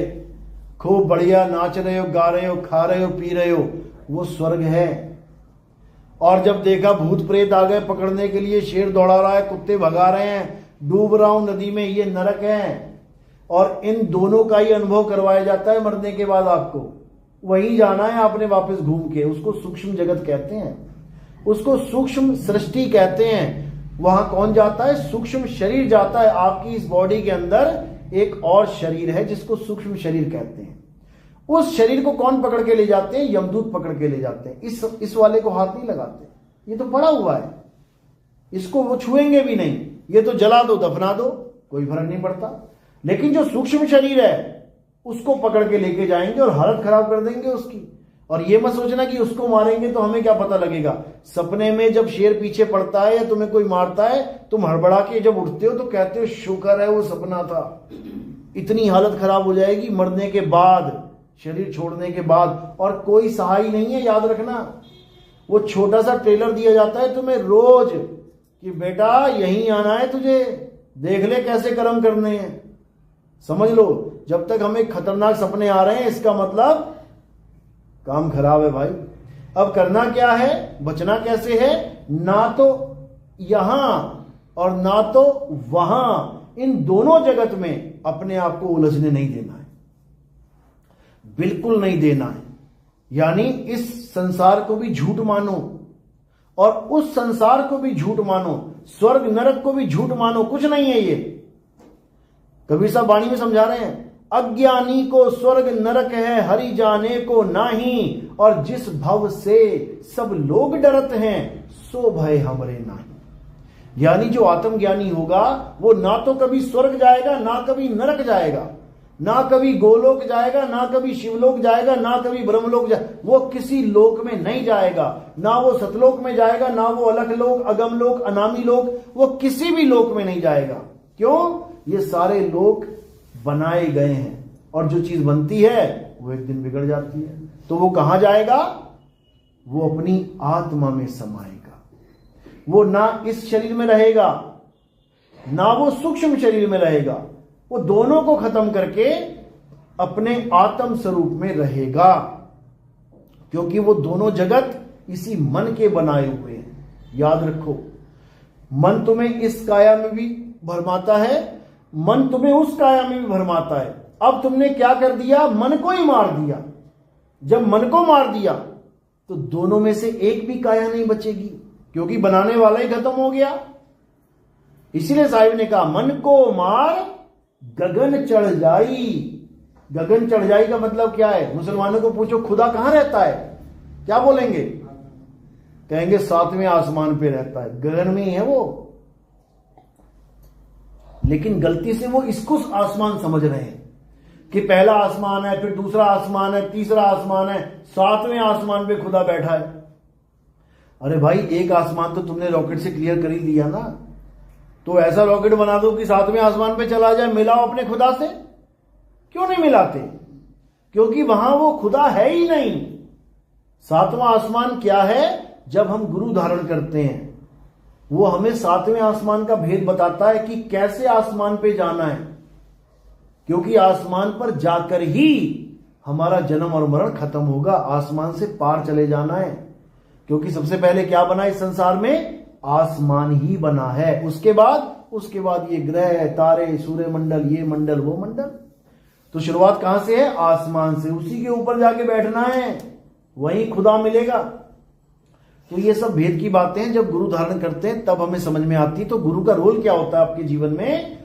खूब बढ़िया नाच रहे हो, गा रहे हो, खा रहे हो, पी रहे हो, वो स्वर्ग है। और जब देखा भूत प्रेत आ गए पकड़ने के लिए, शेर दौड़ा रहा है, कुत्ते भगा रहे हैं, डूब रहा हूं नदी में, ये नरक है। और इन दोनों का ही अनुभव करवाया जाता है मरने के बाद आपको। वहीं जाना है आपने वापस घूम के। उसको सूक्ष्म जगत कहते हैं, उसको सूक्ष्म सृष्टि कहते हैं। वहां कौन जाता है? सूक्ष्म शरीर जाता है। आपकी इस बॉडी के अंदर एक और शरीर है जिसको सूक्ष्म शरीर कहते हैं। उस शरीर को कौन पकड़ के ले जाते हैं? यमदूत पकड़ के ले जाते हैं। इस वाले को हाथ नहीं लगाते, ये तो पड़ा हुआ है, इसको वो छुएंगे भी नहीं। ये तो जला दो, दफना दो, कोई फर्क नहीं पड़ता। लेकिन जो सूक्ष्म शरीर है उसको पकड़ के लेके जाएंगे और हालत खराब कर देंगे उसकी। और ये मत सोचना कि उसको मारेंगे तो हमें क्या पता लगेगा। सपने में जब शेर पीछे पड़ता है या तुम्हें कोई मारता है, तुम हड़बड़ा के जब उठते हो तो कहते हो शुक्र है वो सपना था। इतनी हालत खराब हो जाएगी मरने के बाद, शरीर छोड़ने के बाद। और कोई सहाय नहीं है, याद रखना। वो छोटा सा ट्रेलर दिया जाता है तुम्हें रोज कि बेटा यहीं आना है तुझे, देख ले कैसे कर्म करने हैं। समझ लो, जब तक हमें खतरनाक सपने आ रहे हैं इसका मतलब काम खराब है भाई। अब करना क्या है, बचना कैसे है? ना तो यहां और ना तो वहां, इन दोनों जगत में अपने आप को उलझने नहीं देना है, बिल्कुल नहीं देना है। यानी इस संसार को भी झूठ मानो और उस संसार को भी झूठ मानो, स्वर्ग नरक को भी झूठ मानो। कुछ नहीं है ये। कबीर साहब वाणी में समझा रहे हैं, अज्ञानी को स्वर्ग नरक है हरि जाने को नाही, और जिस भव से सब लोग डरत हैं सो भय हमरे नाही। यानी जो आत्मज्ञानी होगा वो ना तो कभी स्वर्ग जाएगा, ना कभी नरक जाएगा, ना कभी गोलोक जाएगा, ना कभी शिवलोक जाएगा, ना कभी ब्रह्मलोक जाएगा। वो किसी लोक में नहीं जाएगा, ना वो सतलोक में जाएगा, ना वो अलख लोक, अगम लोक, अनामी लोक, वो किसी भी लोक में नहीं जाएगा। क्यों? ये सारे लोक बनाए गए हैं और जो चीज बनती है वो एक दिन बिगड़ जाती है। तो वो कहां जाएगा? वो अपनी आत्मा में समाएगा। वो ना इस शरीर में रहेगा, ना वो सूक्ष्म शरीर में रहेगा। वो दोनों को खत्म करके अपने आत्म स्वरूप में रहेगा, क्योंकि वो दोनों जगत इसी मन के बनाए हुए हैं। याद रखो, मन तुम्हें इस काया में भी भरमाता है, मन तुम्हें उस काया में भी भरमाता है। अब तुमने क्या कर दिया? मन को ही मार दिया। जब मन को मार दिया तो दोनों में से एक भी काया नहीं बचेगी, क्योंकि बनाने वाला ही खत्म हो गया। इसीलिए साहिब ने कहा मन को मार गगन चढ़ जाई। गगन चढ़ जाई का मतलब क्या है? मुसलमानों को पूछो खुदा कहां रहता है, क्या बोलेंगे? कहेंगे 7वें आसमान पे रहता है, गगन में ही है वो। लेकिन गलती से वो इसको आसमान समझ रहे हैं कि पहला आसमान है, फिर दूसरा आसमान है, तीसरा आसमान है, 7वें आसमान पे खुदा बैठा है। अरे भाई, एक आसमान तो तुमने रॉकेट से क्लियर कर ही दिया ना, तो ऐसा रॉकेट बना दो कि 7वें आसमान पे चला जाए, मिलाओ अपने खुदा से। क्यों नहीं मिलाते? क्योंकि वहां वो खुदा है ही नहीं। 7वां आसमान क्या है? जब हम गुरु धारण करते हैं, वो हमें 7वें आसमान का भेद बताता है कि कैसे आसमान पे जाना है, क्योंकि आसमान पर जाकर ही हमारा जन्म और मरण खत्म होगा। आसमान से पार चले जाना है, क्योंकि सबसे पहले क्या बना इस संसार में? आसमान ही बना है। उसके बाद ये ग्रह, तारे, सूर्य मंडल, ये मंडल, वो मंडल। तो शुरुआत कहां से है? आसमान से। उसी के ऊपर जाके बैठना है, वहीं खुदा मिलेगा। तो ये सब भेद की बातें हैं, जब गुरु धारण करते हैं तब हमें समझ में आती। तो गुरु का रोल क्या होता है आपके जीवन में?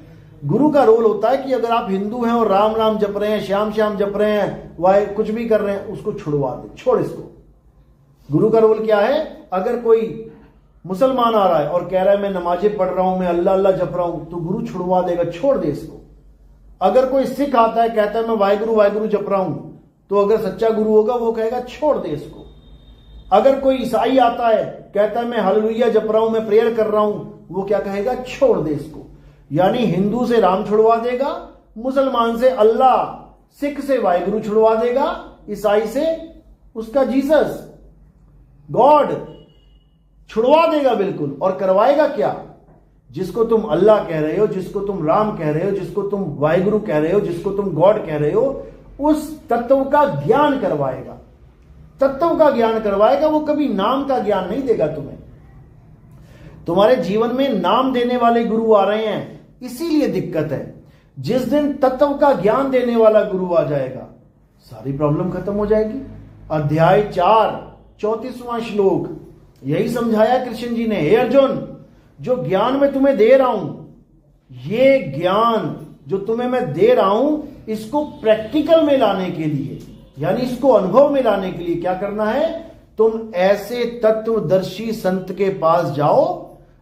गुरु का रोल होता है कि अगर आप हिंदू हैं और राम राम जप रहे हैं, श्याम श्याम जप रहे हैं, वाहे कुछ भी कर रहे हैं, उसको छुड़वा दे, छोड़ इसको। गुरु का रोल क्या है? अगर कोई मुसलमान आ रहा है और कह रहा है मैं नमाजें पढ़ रहा हूं, मैं अल्लाह अल्लाह जप रहा हूं, तो गुरु छुड़वा देगा, छोड़ दे इसको। अगर कोई सिख आता है कहता है मैं वाहिगुरु जप रहा हूं, तो अगर सच्चा गुरु होगा वो कहेगा छोड़ दे इसको। अगर कोई ईसाई आता है कहता है मैं हालेलुया जप रहा हूं, मैं प्रेयर कर रहा हूं, वो क्या कहेगा? छोड़ दे इसको। यानी हिंदू से राम छुड़वा देगा, मुसलमान से अल्लाह, सिख से वाहिगुरु छुड़वा देगा, ईसाई से उसका जीसस गॉड छुड़वा देगा बिल्कुल। और करवाएगा क्या? जिसको तुम अल्लाह कह रहे हो, जिसको तुम राम कह रहे हो, जिसको तुम वाहिगुरु कह रहे हो, जिसको तुम गॉड कह रहे हो, उस तत्व का ज्ञान करवाएगा। तत्व का ज्ञान करवाएगा, वो कभी नाम का ज्ञान नहीं देगा तुम्हें। तुम्हारे जीवन में नाम देने वाले गुरु आ रहे हैं, इसीलिए दिक्कत है। जिस दिन तत्व का ज्ञान देने वाला गुरु आ जाएगा, सारी प्रॉब्लम खत्म हो जाएगी। अध्याय 4 34वां श्लोक यही समझाया कृष्ण जी ने। हे अर्जुन, जो ज्ञान मैं तुम्हें दे रहा हूं, ये ज्ञान जो तुम्हें मैं दे रहा हूं, इसको प्रैक्टिकल में लाने के लिए, यानी इसको अनुभव में लाने के लिए क्या करना है? तुम ऐसे तत्वदर्शी संत के पास जाओ,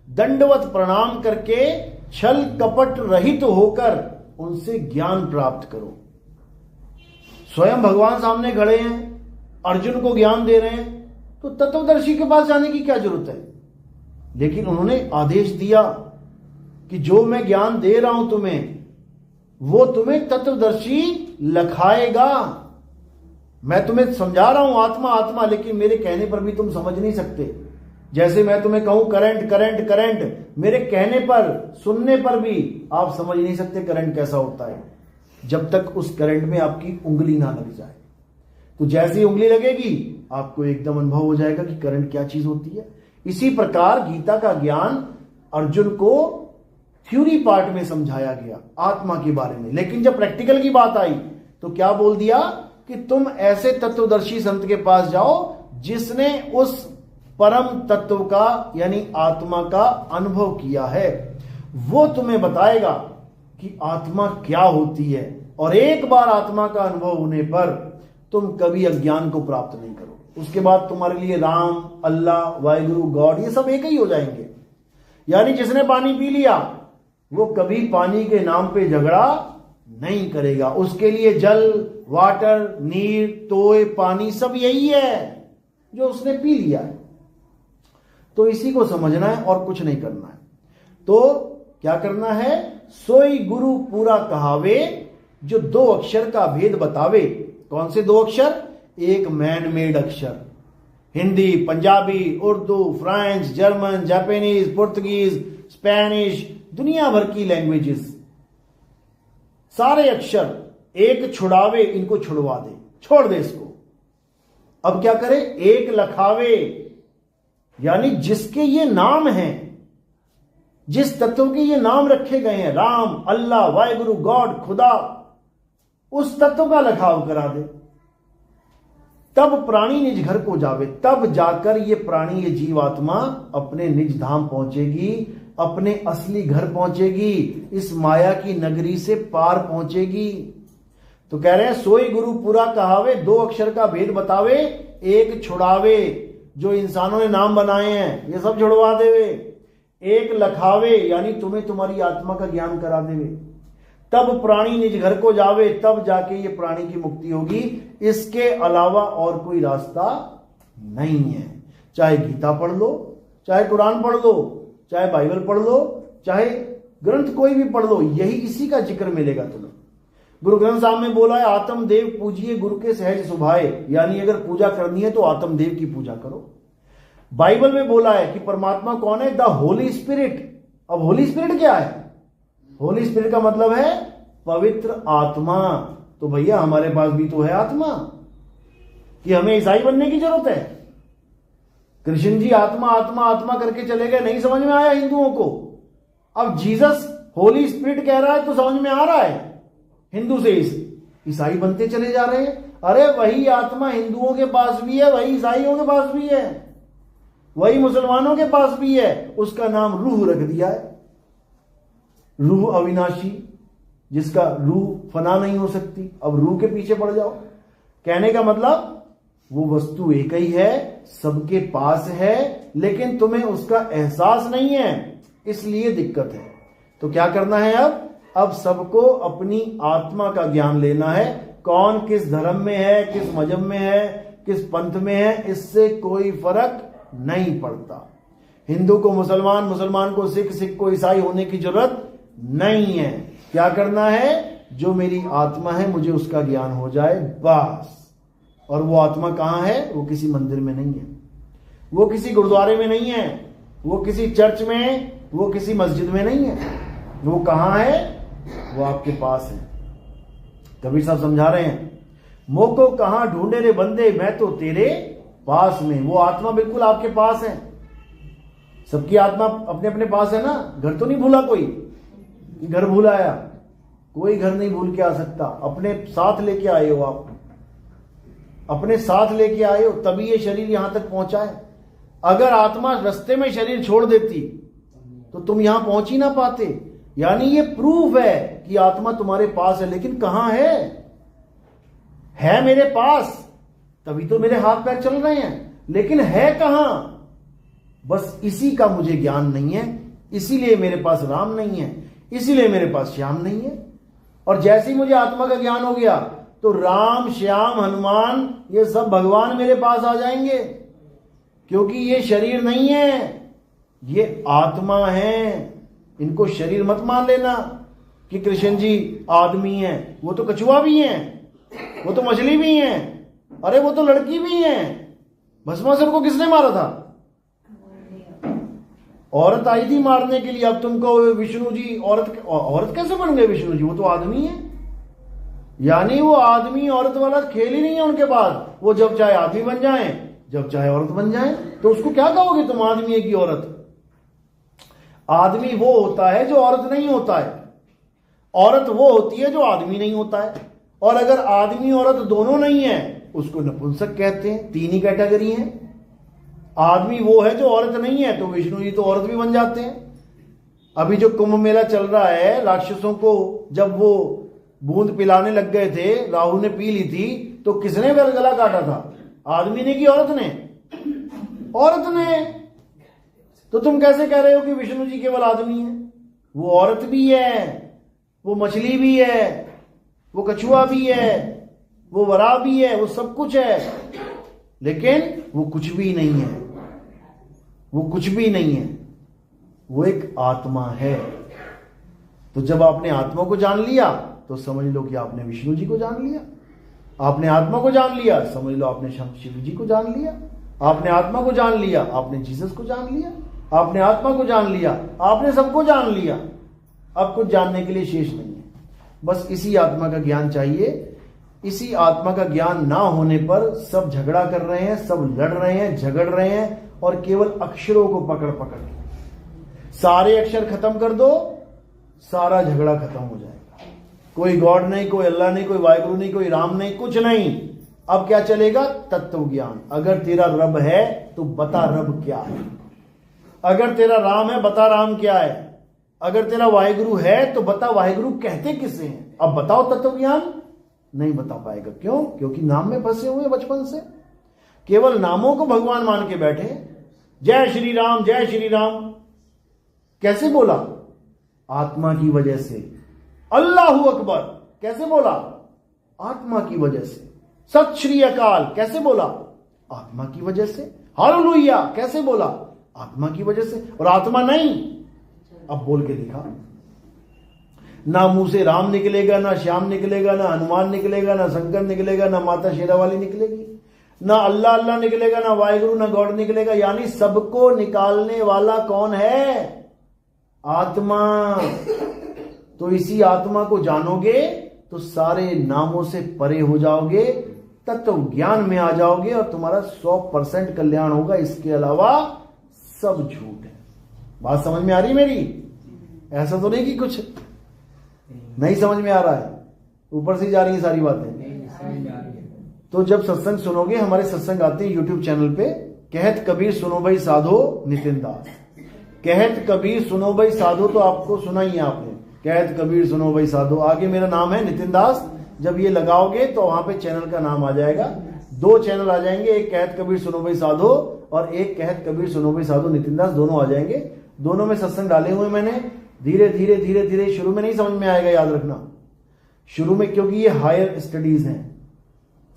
दंडवत प्रणाम करके छल कपट रहित होकर उनसे ज्ञान प्राप्त करो। स्वयं भगवान सामने खड़े हैं, अर्जुन को ज्ञान दे रहे हैं, तो तत्वदर्शी के पास जाने की क्या जरूरत है? लेकिन उन्होंने आदेश दिया कि जो मैं ज्ञान दे रहा हूं तुम्हें, वो तुम्हें तत्वदर्शी लखाएगा। मैं तुम्हें समझा रहा हूं आत्मा आत्मा, लेकिन मेरे कहने पर भी तुम समझ नहीं सकते। जैसे मैं तुम्हें कहूं करंट करंट करंट, मेरे कहने पर, सुनने पर भी आप समझ नहीं सकते करंट कैसा होता है, जब तक उस करंट में आपकी उंगली ना लग जाए। तो जैसी उंगली लगेगी आपको एकदम अनुभव हो जाएगा कि करंट क्या चीज होती है। इसी प्रकार गीता का ज्ञान अर्जुन को थ्योरी पार्ट में समझाया गया आत्मा के बारे में, लेकिन जब प्रैक्टिकल की बात आई तो क्या बोल दिया कि तुम ऐसे तत्वदर्शी संत के पास जाओ जिसने उस परम तत्व का यानी आत्मा का अनुभव किया है। वो तुम्हें बताएगा कि आत्मा क्या होती है, और एक बार आत्मा का अनुभव होने पर तुम कभी अज्ञान को प्राप्त नहीं करो। उसके बाद तुम्हारे लिए राम, अल्लाह, वाहिगुरु, गॉड, ये सब एक ही हो जाएंगे। यानी जिसने पानी पी लिया वो कभी पानी के नाम पे झगड़ा नहीं करेगा। उसके लिए जल, वाटर, नीर, तोय, पानी सब यही है जो उसने पी लिया है। तो इसी को समझना है और कुछ नहीं करना है। तो क्या करना है? सोई गुरु पूरा कहावे, जो 2 अक्षर का भेद बतावे। कौन से 2 अक्षर? एक मैन मेड अक्षर, Hindi, Punjabi, Urdu, French, German, Japanese, Portuguese, Spanish, दुनिया भर की लैंग्वेजेस, सारे अक्षर एक छुड़ावे, इनको छुड़वा दे, छोड़ दे इसको। अब क्या करे? एक लखावे, यानी जिसके ये नाम हैं, जिस तत्व के ये नाम रखे गए हैं, राम, अल्लाह, वाहिगुरु, गॉड, खुदा, उस तत्व का लखाव करा दे। तब प्राणी निज घर को जावे, तब जाकर ये प्राणी, ये जीवात्मा अपने निज धाम पहुंचेगी, अपने असली घर पहुंचेगी, इस माया की नगरी से पार पहुंचेगी। तो कह रहे हैं सोई गुरु पूरा कहावे, 2 अक्षर का भेद बतावे, एक छुड़ावे। जो इंसानों ने नाम बनाए हैं ये सब छुड़वा देवे। एक लखावे यानी तुम्हें तुम्हारी आत्मा का ज्ञान करा देवे। तब प्राणी निज घर को जावे, तब जाके ये प्राणी की मुक्ति होगी। इसके अलावा और कोई रास्ता नहीं है। चाहे गीता पढ़ लो, चाहे कुरान पढ़ लो, चाहे बाइबल पढ़ लो, चाहे ग्रंथ कोई भी पढ़ लो, यही इसी का जिक्र मिलेगा तुम्हें। गुरु ग्रंथ साहब में बोला है आत्म देव पूजिए गुरु के सहज सुभाए, यानी अगर पूजा करनी है तो आत्म देव की पूजा करो। बाइबल में बोला है कि परमात्मा कौन है, द होली स्पिरिट। अब होली स्पिरिट क्या है? होली स्पिरिट का मतलब है पवित्र आत्मा। तो भैया हमारे पास भी तो है आत्मा, कि हमें ईसाई बनने की जरूरत है? कृष्ण जी आत्मा आत्मा आत्मा करके चले गए, नहीं समझ में आया हिंदुओं को। अब जीसस होली स्पिरिट कह रहा है तो समझ में आ रहा है। हिंदू से ईसाई बनते चले जा रहे हैं। अरे वही आत्मा हिंदुओं के पास भी है, वही ईसाइयों के पास भी है, वही मुसलमानों के पास भी है। उसका नाम रूह रख दिया है। रूह अविनाशी, जिसका रूह फना नहीं हो सकती। अब रूह के पीछे पड़ जाओ। कहने का मतलब वो वस्तु एक ही है, सबके पास है, लेकिन तुम्हें उसका एहसास नहीं है, इसलिए दिक्कत है। तो क्या करना है अब सबको अपनी आत्मा का ज्ञान लेना है। कौन किस धर्म में है, किस मजहब में है, किस पंथ में है, इससे कोई फर्क नहीं पड़ता। हिंदू को मुसलमान, मुसलमान को सिख, सिख को ईसाई होने की जरूरत नहीं है। क्या करना है? जो मेरी आत्मा है मुझे उसका ज्ञान हो जाए, बस। और वो आत्मा कहां है? वो किसी मंदिर में नहीं है, वो किसी गुरुद्वारे में नहीं है, वो किसी चर्च में, वो किसी मस्जिद में नहीं है। वो कहां है? वो आपके पास है। कबीर साहब समझा रहे हैं, मोको कहां ढूंढे रे बंदे, मैं तो तेरे पास में। वो आत्मा बिल्कुल आपके पास है। सबकी आत्मा अपने अपने पास है ना। घर तो नहीं भूला कोई कि घर भूल आया? कोई घर नहीं भूल के आ सकता। अपने साथ लेके आए हो, आप अपने साथ लेके आए हो, तभी ये शरीर यहां तक पहुंचा है। अगर आत्मा रास्ते में शरीर छोड़ देती तो तुम यहां पहुंच ही ना पाते। यानी ये प्रूफ है कि आत्मा तुम्हारे पास है, लेकिन कहां है? है मेरे पास, तभी तो मेरे हाथ पैर चल रहे हैं, लेकिन है कहां? बस इसी का मुझे ज्ञान नहीं है, इसीलिए मेरे पास राम नहीं है, इसीलिए मेरे पास श्याम नहीं है। और जैसे ही मुझे आत्मा का ज्ञान हो गया तो राम, श्याम, हनुमान, ये सब भगवान मेरे पास आ जाएंगे, क्योंकि ये शरीर नहीं है, ये आत्मा है। इनको शरीर मत मान लेना कि कृष्ण जी आदमी हैं। वो तो कछुआ भी हैं, वो तो मछली भी हैं, अरे वो तो लड़की भी हैं। भस्मासुर को किसने मारा था? औरत आई थी मारने के लिए। अब तुमको विष्णु जी औरत कैसे बन गए विष्णु जी? वो तो आदमी है। यानी वो आदमी औरत वाला खेल ही नहीं है उनके पास। वो जब चाहे आदमी बन जाए, जब चाहे औरत बन जाए। तो उसको क्या कहोगे तुम, आदमी है कि औरत? आदमी वो होता है जो औरत नहीं होता है, औरत वो होती है जो आदमी नहीं होता है। और अगर आदमी औरत दोनों नहीं है उसको नपुंसक कहते हैं। 3 ही कैटेगरी है। आदमी वो है जो औरत नहीं है, तो विष्णु जी तो औरत भी बन जाते हैं। अभी जो कुंभ मेला चल रहा है, राक्षसों को जब वो बूंद पिलाने लग गए थे, राहु ने पी ली थी, तो किसने गला काटा था? आदमी ने कि औरत ने? औरत ने। तो तुम कैसे कह रहे हो कि विष्णु जी केवल आदमी है? वो औरत भी है, वो मछली भी है, वो कछुआ भी है, वो वरा भी है, वो सब कुछ है, लेकिन वो कुछ भी नहीं है। वो कुछ भी नहीं है, वो एक आत्मा है। तो जब आपने आत्मा को जान लिया तो समझ लो कि आपने विष्णु जी को जान लिया। आपने आत्मा को जान लिया, समझ लो आपने शिव जी को जान लिया। आपने आत्मा को जान लिया, आपने जीसस को जान लिया। आपने आत्मा को जान लिया, आपने सबको जान लिया। अब कुछ जानने के लिए शेष नहीं है। बस इसी आत्मा का ज्ञान चाहिए। इसी आत्मा का ज्ञान ना होने पर सब झगड़ा कर रहे हैं, सब लड़ रहे हैं, झगड़ रहे हैं, और केवल अक्षरों को पकड़ पकड़ के। सारे अक्षर खत्म कर दो, सारा झगड़ा खत्म हो जाएगा। कोई गॉड नहीं, कोई अल्लाह नहीं, कोई वाहिगुरु नहीं, कोई राम नहीं, कुछ नहीं। अब क्या चलेगा? तत्व ज्ञान। अगर तेरा रब है तो बता रब क्या है। अगर तेरा राम है बता राम क्या है, अगर तेरा वाहिगुरु है तो बता वाहिगुरु कहते किसे हैं। अब बताओ तत्व ज्ञान, नहीं बता पाएगा। क्यों? क्योंकि नाम में फंसे हुए बचपन से, केवल नामों को भगवान मान के बैठे। जय श्री राम जय श्री राम कैसे बोला? आत्मा की वजह से। अल्लाहू अकबर कैसे बोला? आत्मा की वजह से। सत श्री अकाल कैसे बोला? आत्मा की वजह से। हालेलुया कैसे बोला? आत्मा की वजह से। और आत्मा नहीं, अब बोल के दिखा। ना मुंह से राम निकलेगा, ना श्याम निकलेगा, ना हनुमान निकलेगा, ना शंकर निकलेगा, ना माता शेरावाली निकलेगी, ना अल्लाह अल्लाह निकलेगा, ना वाहिगुरु, ना गॉड निकलेगा। यानी सबको निकालने वाला कौन है? आत्मा। तो इसी आत्मा को जानोगे तो सारे नामों से परे हो जाओगे, तत्व ज्ञान में आ जाओगे और तुम्हारा 100% कल्याण होगा। इसके अलावा सब झूठ है। बात समझ में आ रही मेरी? ऐसा तो नहीं कि कुछ नहीं समझ में आ रहा है, ऊपर से जा रही है सारी बातें। तो जब सत्संग सुनोगे, हमारे सत्संग आते हैं यूट्यूब चैनल पे, कहत कबीर सुनो भाई साधो नितिन दास। कहत कबीर सुनो भाई साधो तो आपको सुना ही है आपने, कहत कबीर सुनो भाई साधो। आगे मेरा नाम है नितिन दास। जब ये लगाओगे तो वहां पे चैनल का नाम आ जाएगा। 2 चैनल आ जाएंगे, एक कहत कबीर सुनो भाई साधो और एक कहत कबीर सुनो भाई साधो नितिन दास, दोनों आ जाएंगे। दोनों में सत्संग डाले हुए मैंने। धीरे धीरे धीरे धीरे, शुरू में नहीं समझ में आएगा, याद रखना शुरू में, क्योंकि ये हायर स्टडीज हैं।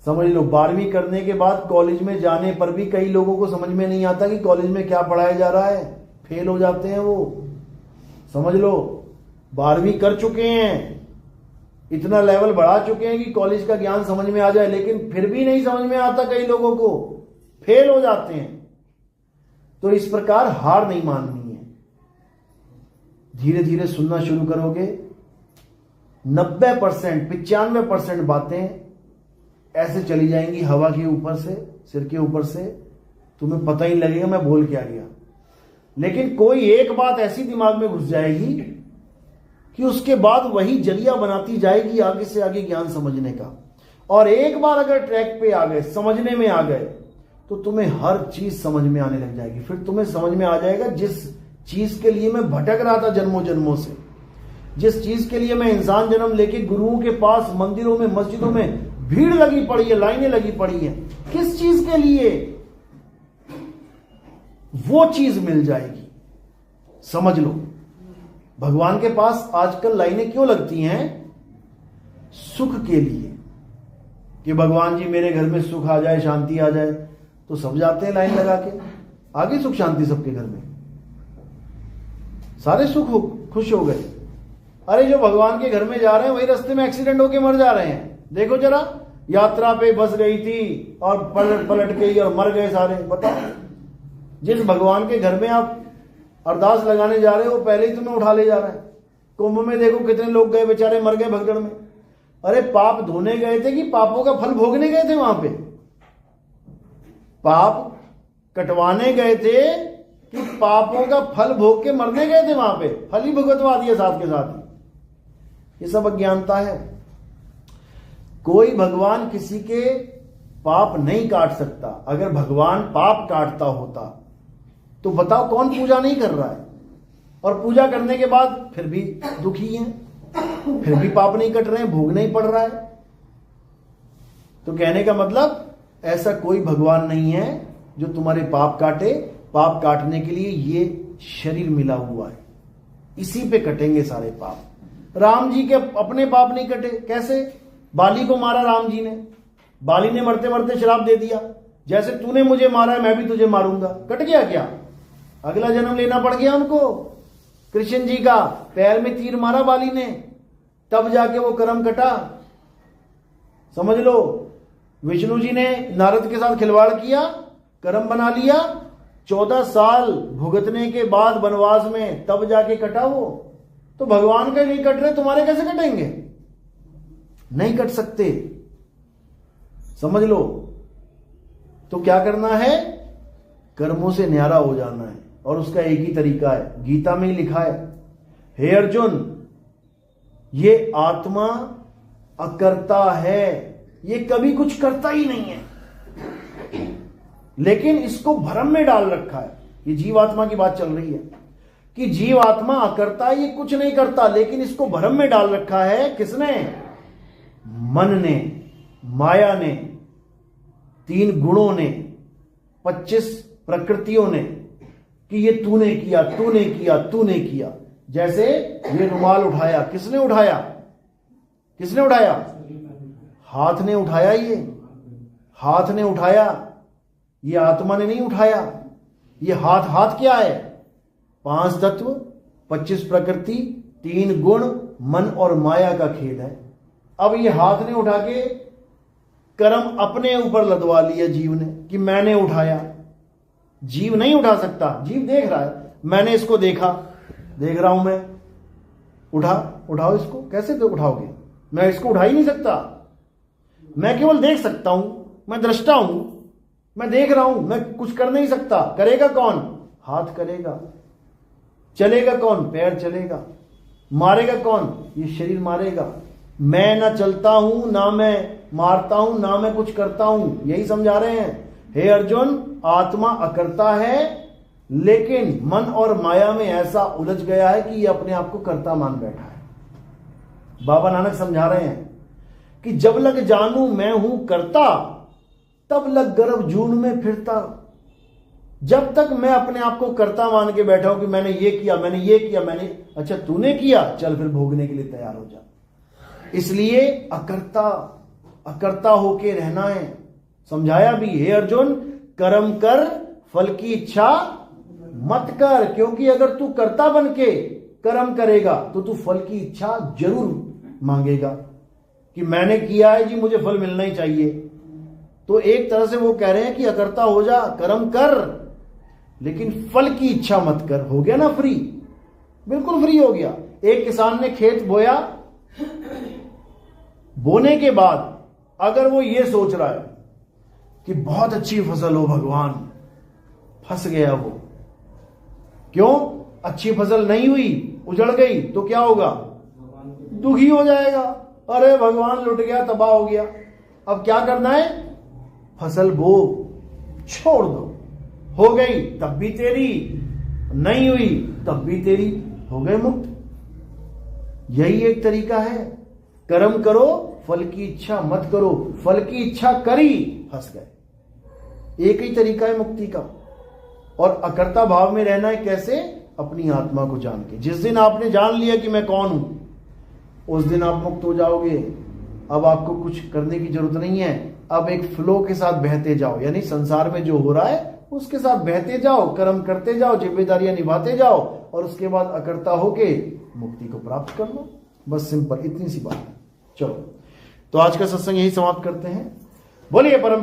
समझ लो 12वीं करने के बाद कॉलेज में जाने पर भी कई लोगों को समझ में नहीं आता कि कॉलेज में क्या पढ़ाया जा रहा है, फेल हो जाते हैं वो। समझ लो 12वीं कर चुके हैं, इतना लेवल बढ़ा चुके हैं कि कॉलेज का ज्ञान समझ में आ जाए, लेकिन फिर भी नहीं समझ में आता, कई लोगों को फेल हो जाते हैं। तो इस प्रकार हार नहीं माननी है। धीरे धीरे सुनना शुरू करोगे, 90% 95% बातें ऐसे चली जाएंगी हवा के ऊपर से, सिर के ऊपर से, तुम्हें पता ही लगेगा मैं बोल क्या गया। लेकिन कोई एक बात ऐसी दिमाग में घुस जाएगी कि उसके बाद वही जरिया बनाती जाएगी आगे से आगे ज्ञान समझने का। और एक बार अगर ट्रैक पे आ गए, समझने में आ गए, तो तुम्हें हर चीज समझ में आने लग जाएगी। फिर तुम्हें समझ में आ जाएगा जिस चीज के लिए मैं भटक रहा था जन्मों जन्मों से, जिस चीज के लिए मैं इंसान जन्म लेके गुरुओं के पास, मंदिरों में, मस्जिदों में भीड़ लगी पड़ी है, लाइनें लगी पड़ी हैं, किस चीज के लिए, वो चीज मिल जाएगी। समझ लो भगवान के पास आजकल लाइनें क्यों लगती हैं? सुख के लिए, कि भगवान जी मेरे घर में सुख आ जाए, शांति आ जाए, तो सब जाते हैं लाइन लगा के। आगे सुख शांति सबके घर में, सारे सुख खुश हो गए। अरे जो भगवान के घर में जा रहे हैं वही रास्ते में एक्सीडेंट होके मर जा रहे हैं। देखो जरा, यात्रा पे बस गई थी और पलट गई और मर गए सारे। बताओ, जिस भगवान के घर में आप अरदास लगाने जा रहे हो वो पहले ही तुम्हें उठा ले जा रहा है। कुंभ में देखो कितने लोग गए, बेचारे मर गए भगदड़ में। अरे पाप धोने गए थे कि पापों का फल भोगने गए थे? वहां पे पाप कटवाने गए थे कि पापों का फल भोग के मरने गए थे? वहां पे फल ही भुगतवा दिया साथ के साथ ही। ये सब अज्ञानता है। कोई भगवान किसी के पाप नहीं काट सकता। अगर भगवान पाप काटता होता तो बताओ कौन पूजा नहीं कर रहा है, और पूजा करने के बाद फिर भी दुखी है, फिर भी पाप नहीं कट रहे हैं, भोगना ही पड़ रहा है। तो कहने का मतलब ऐसा कोई भगवान नहीं है जो तुम्हारे पाप काटे। पाप काटने के लिए ये शरीर मिला हुआ है, इसी पे कटेंगे सारे पाप। राम जी के अपने पाप नहीं कटे। कैसे? बाली को मारा राम जी ने, बाली ने मरते मरते श्राप दे दिया, जैसे तूने मुझे मारा है मैं भी तुझे मारूंगा। कट गया क्या? अगला जन्म लेना पड़ गया उनको। कृष्ण जी का पैर में तीर मारा बाली ने, तब जाके वो कर्म कटा। समझ लो, विष्णु जी ने नारद के साथ खिलवाड़ किया, कर्म बना लिया, 14 साल भुगतने के बाद वनवास में तब जाके कटा वो। तो भगवान के नहीं कट रहे, तुम्हारे कैसे कटेंगे? नहीं कट सकते। समझ लो। तो क्या करना है? कर्मों से न्यारा हो जाना है, और उसका एक ही तरीका है, गीता में ही लिखा है, हे अर्जुन ये आत्मा अकर्ता है, ये कभी कुछ करता ही नहीं है, लेकिन इसको भ्रम में डाल रखा है। ये जीवात्मा की बात चल रही है कि जीवात्मा अकर्ता, ये कुछ नहीं करता, लेकिन इसको भ्रम में डाल रखा है किसने? मन ने, माया ने, 3 गुणों ने, 25 प्रकृतियों ने, कि ये तूने किया, तूने किया, तूने किया। जैसे ये रुमाल उठाया, किसने उठाया? किसने उठाया? हाथ ने उठाया। ये हाथ ने उठाया, ये आत्मा ने नहीं उठाया। ये हाथ क्या है? 5 तत्व, 25 प्रकृति, 3 गुण, मन और माया का खेल है। अब ये हाथ ने उठा के कर्म अपने ऊपर लदवा लिया जीव ने कि मैंने उठाया। जीव नहीं उठा सकता, जीव देख रहा है, मैंने इसको देखा, देख रहा हूं मैं, उठाओ इसको। कैसे तो उठाओगे? मैं इसको उठा ही नहीं सकता, मैं केवल देख सकता हूं, मैं दृष्टा हूं, मैं देख रहा हूं, मैं कुछ कर नहीं सकता। करेगा कौन? हाथ करेगा। चलेगा कौन? पैर चलेगा। मारेगा कौन? ये शरीर मारेगा। मैं ना चलता हूं, ना मैं मारता हूं, ना मैं कुछ करता हूं। यही समझा रहे हैं। हे अर्जुन, आत्मा अकर्ता है, लेकिन मन और माया में ऐसा उलझ गया है कि ये अपने आप को कर्ता मान बैठा है। बाबा नानक समझा रहे हैं कि जब लग जानू मैं हूं कर्ता, तब लग गर्भ जून में फिरता। जब तक मैं अपने आप को कर्ता मान के बैठा हूं कि मैंने ये किया, मैंने ये किया, मैंने, अच्छा तूने किया, चल फिर भोगने के लिए तैयार हो जा। इसलिए अकर्ता होके रहना है। समझाया भी, हे अर्जुन, कर्म कर, फल की इच्छा मत कर। क्योंकि अगर तू कर्ता बन के कर्म करेगा तो तू फल की इच्छा जरूर मांगेगा कि मैंने किया है जी, मुझे फल मिलना ही चाहिए। तो एक तरह से वो कह रहे हैं कि अकर्ता हो जा, कर्म कर, लेकिन फल की इच्छा मत कर। हो गया ना फ्री, बिल्कुल फ्री हो गया। एक किसान ने खेत बोया, बोने के बाद अगर वो ये सोच रहा है कि बहुत अच्छी फसल हो भगवान, फंस गया वो। क्यों? अच्छी फसल नहीं हुई, उजड़ गई, तो क्या होगा? दुखी हो जाएगा। अरे भगवान लुट गया, तबाह हो गया। अब क्या करना है? फसल बो, छोड़ दो। हो गई तब भी तेरी, नहीं हुई तब भी तेरी, हो गए मुक्त। यही एक तरीका है। कर्म करो, फल की इच्छा मत करो। फल की इच्छा करी, फंस गए। एक ही तरीका है मुक्ति का। और अकर्ता भाव में रहना है कैसे? अपनी आत्मा को जान के। जिस दिन आपने जान लिया कि मैं कौन हूं, उस दिन आप मुक्त हो जाओगे। अब आपको कुछ करने की जरूरत नहीं है। अब एक फ्लो के साथ बहते जाओ, यानी संसार में जो हो रहा है उसके साथ बहते जाओ, कर्म करते जाओ, जिम्मेदारियां निभाते जाओ, और उसके बाद अकर्ता होके मुक्ति को प्राप्त कर लो। बस सिंपल, इतनी सी बात है। चलो, तो आज का सत्संग यही समाप्त करते हैं। बोलिए परम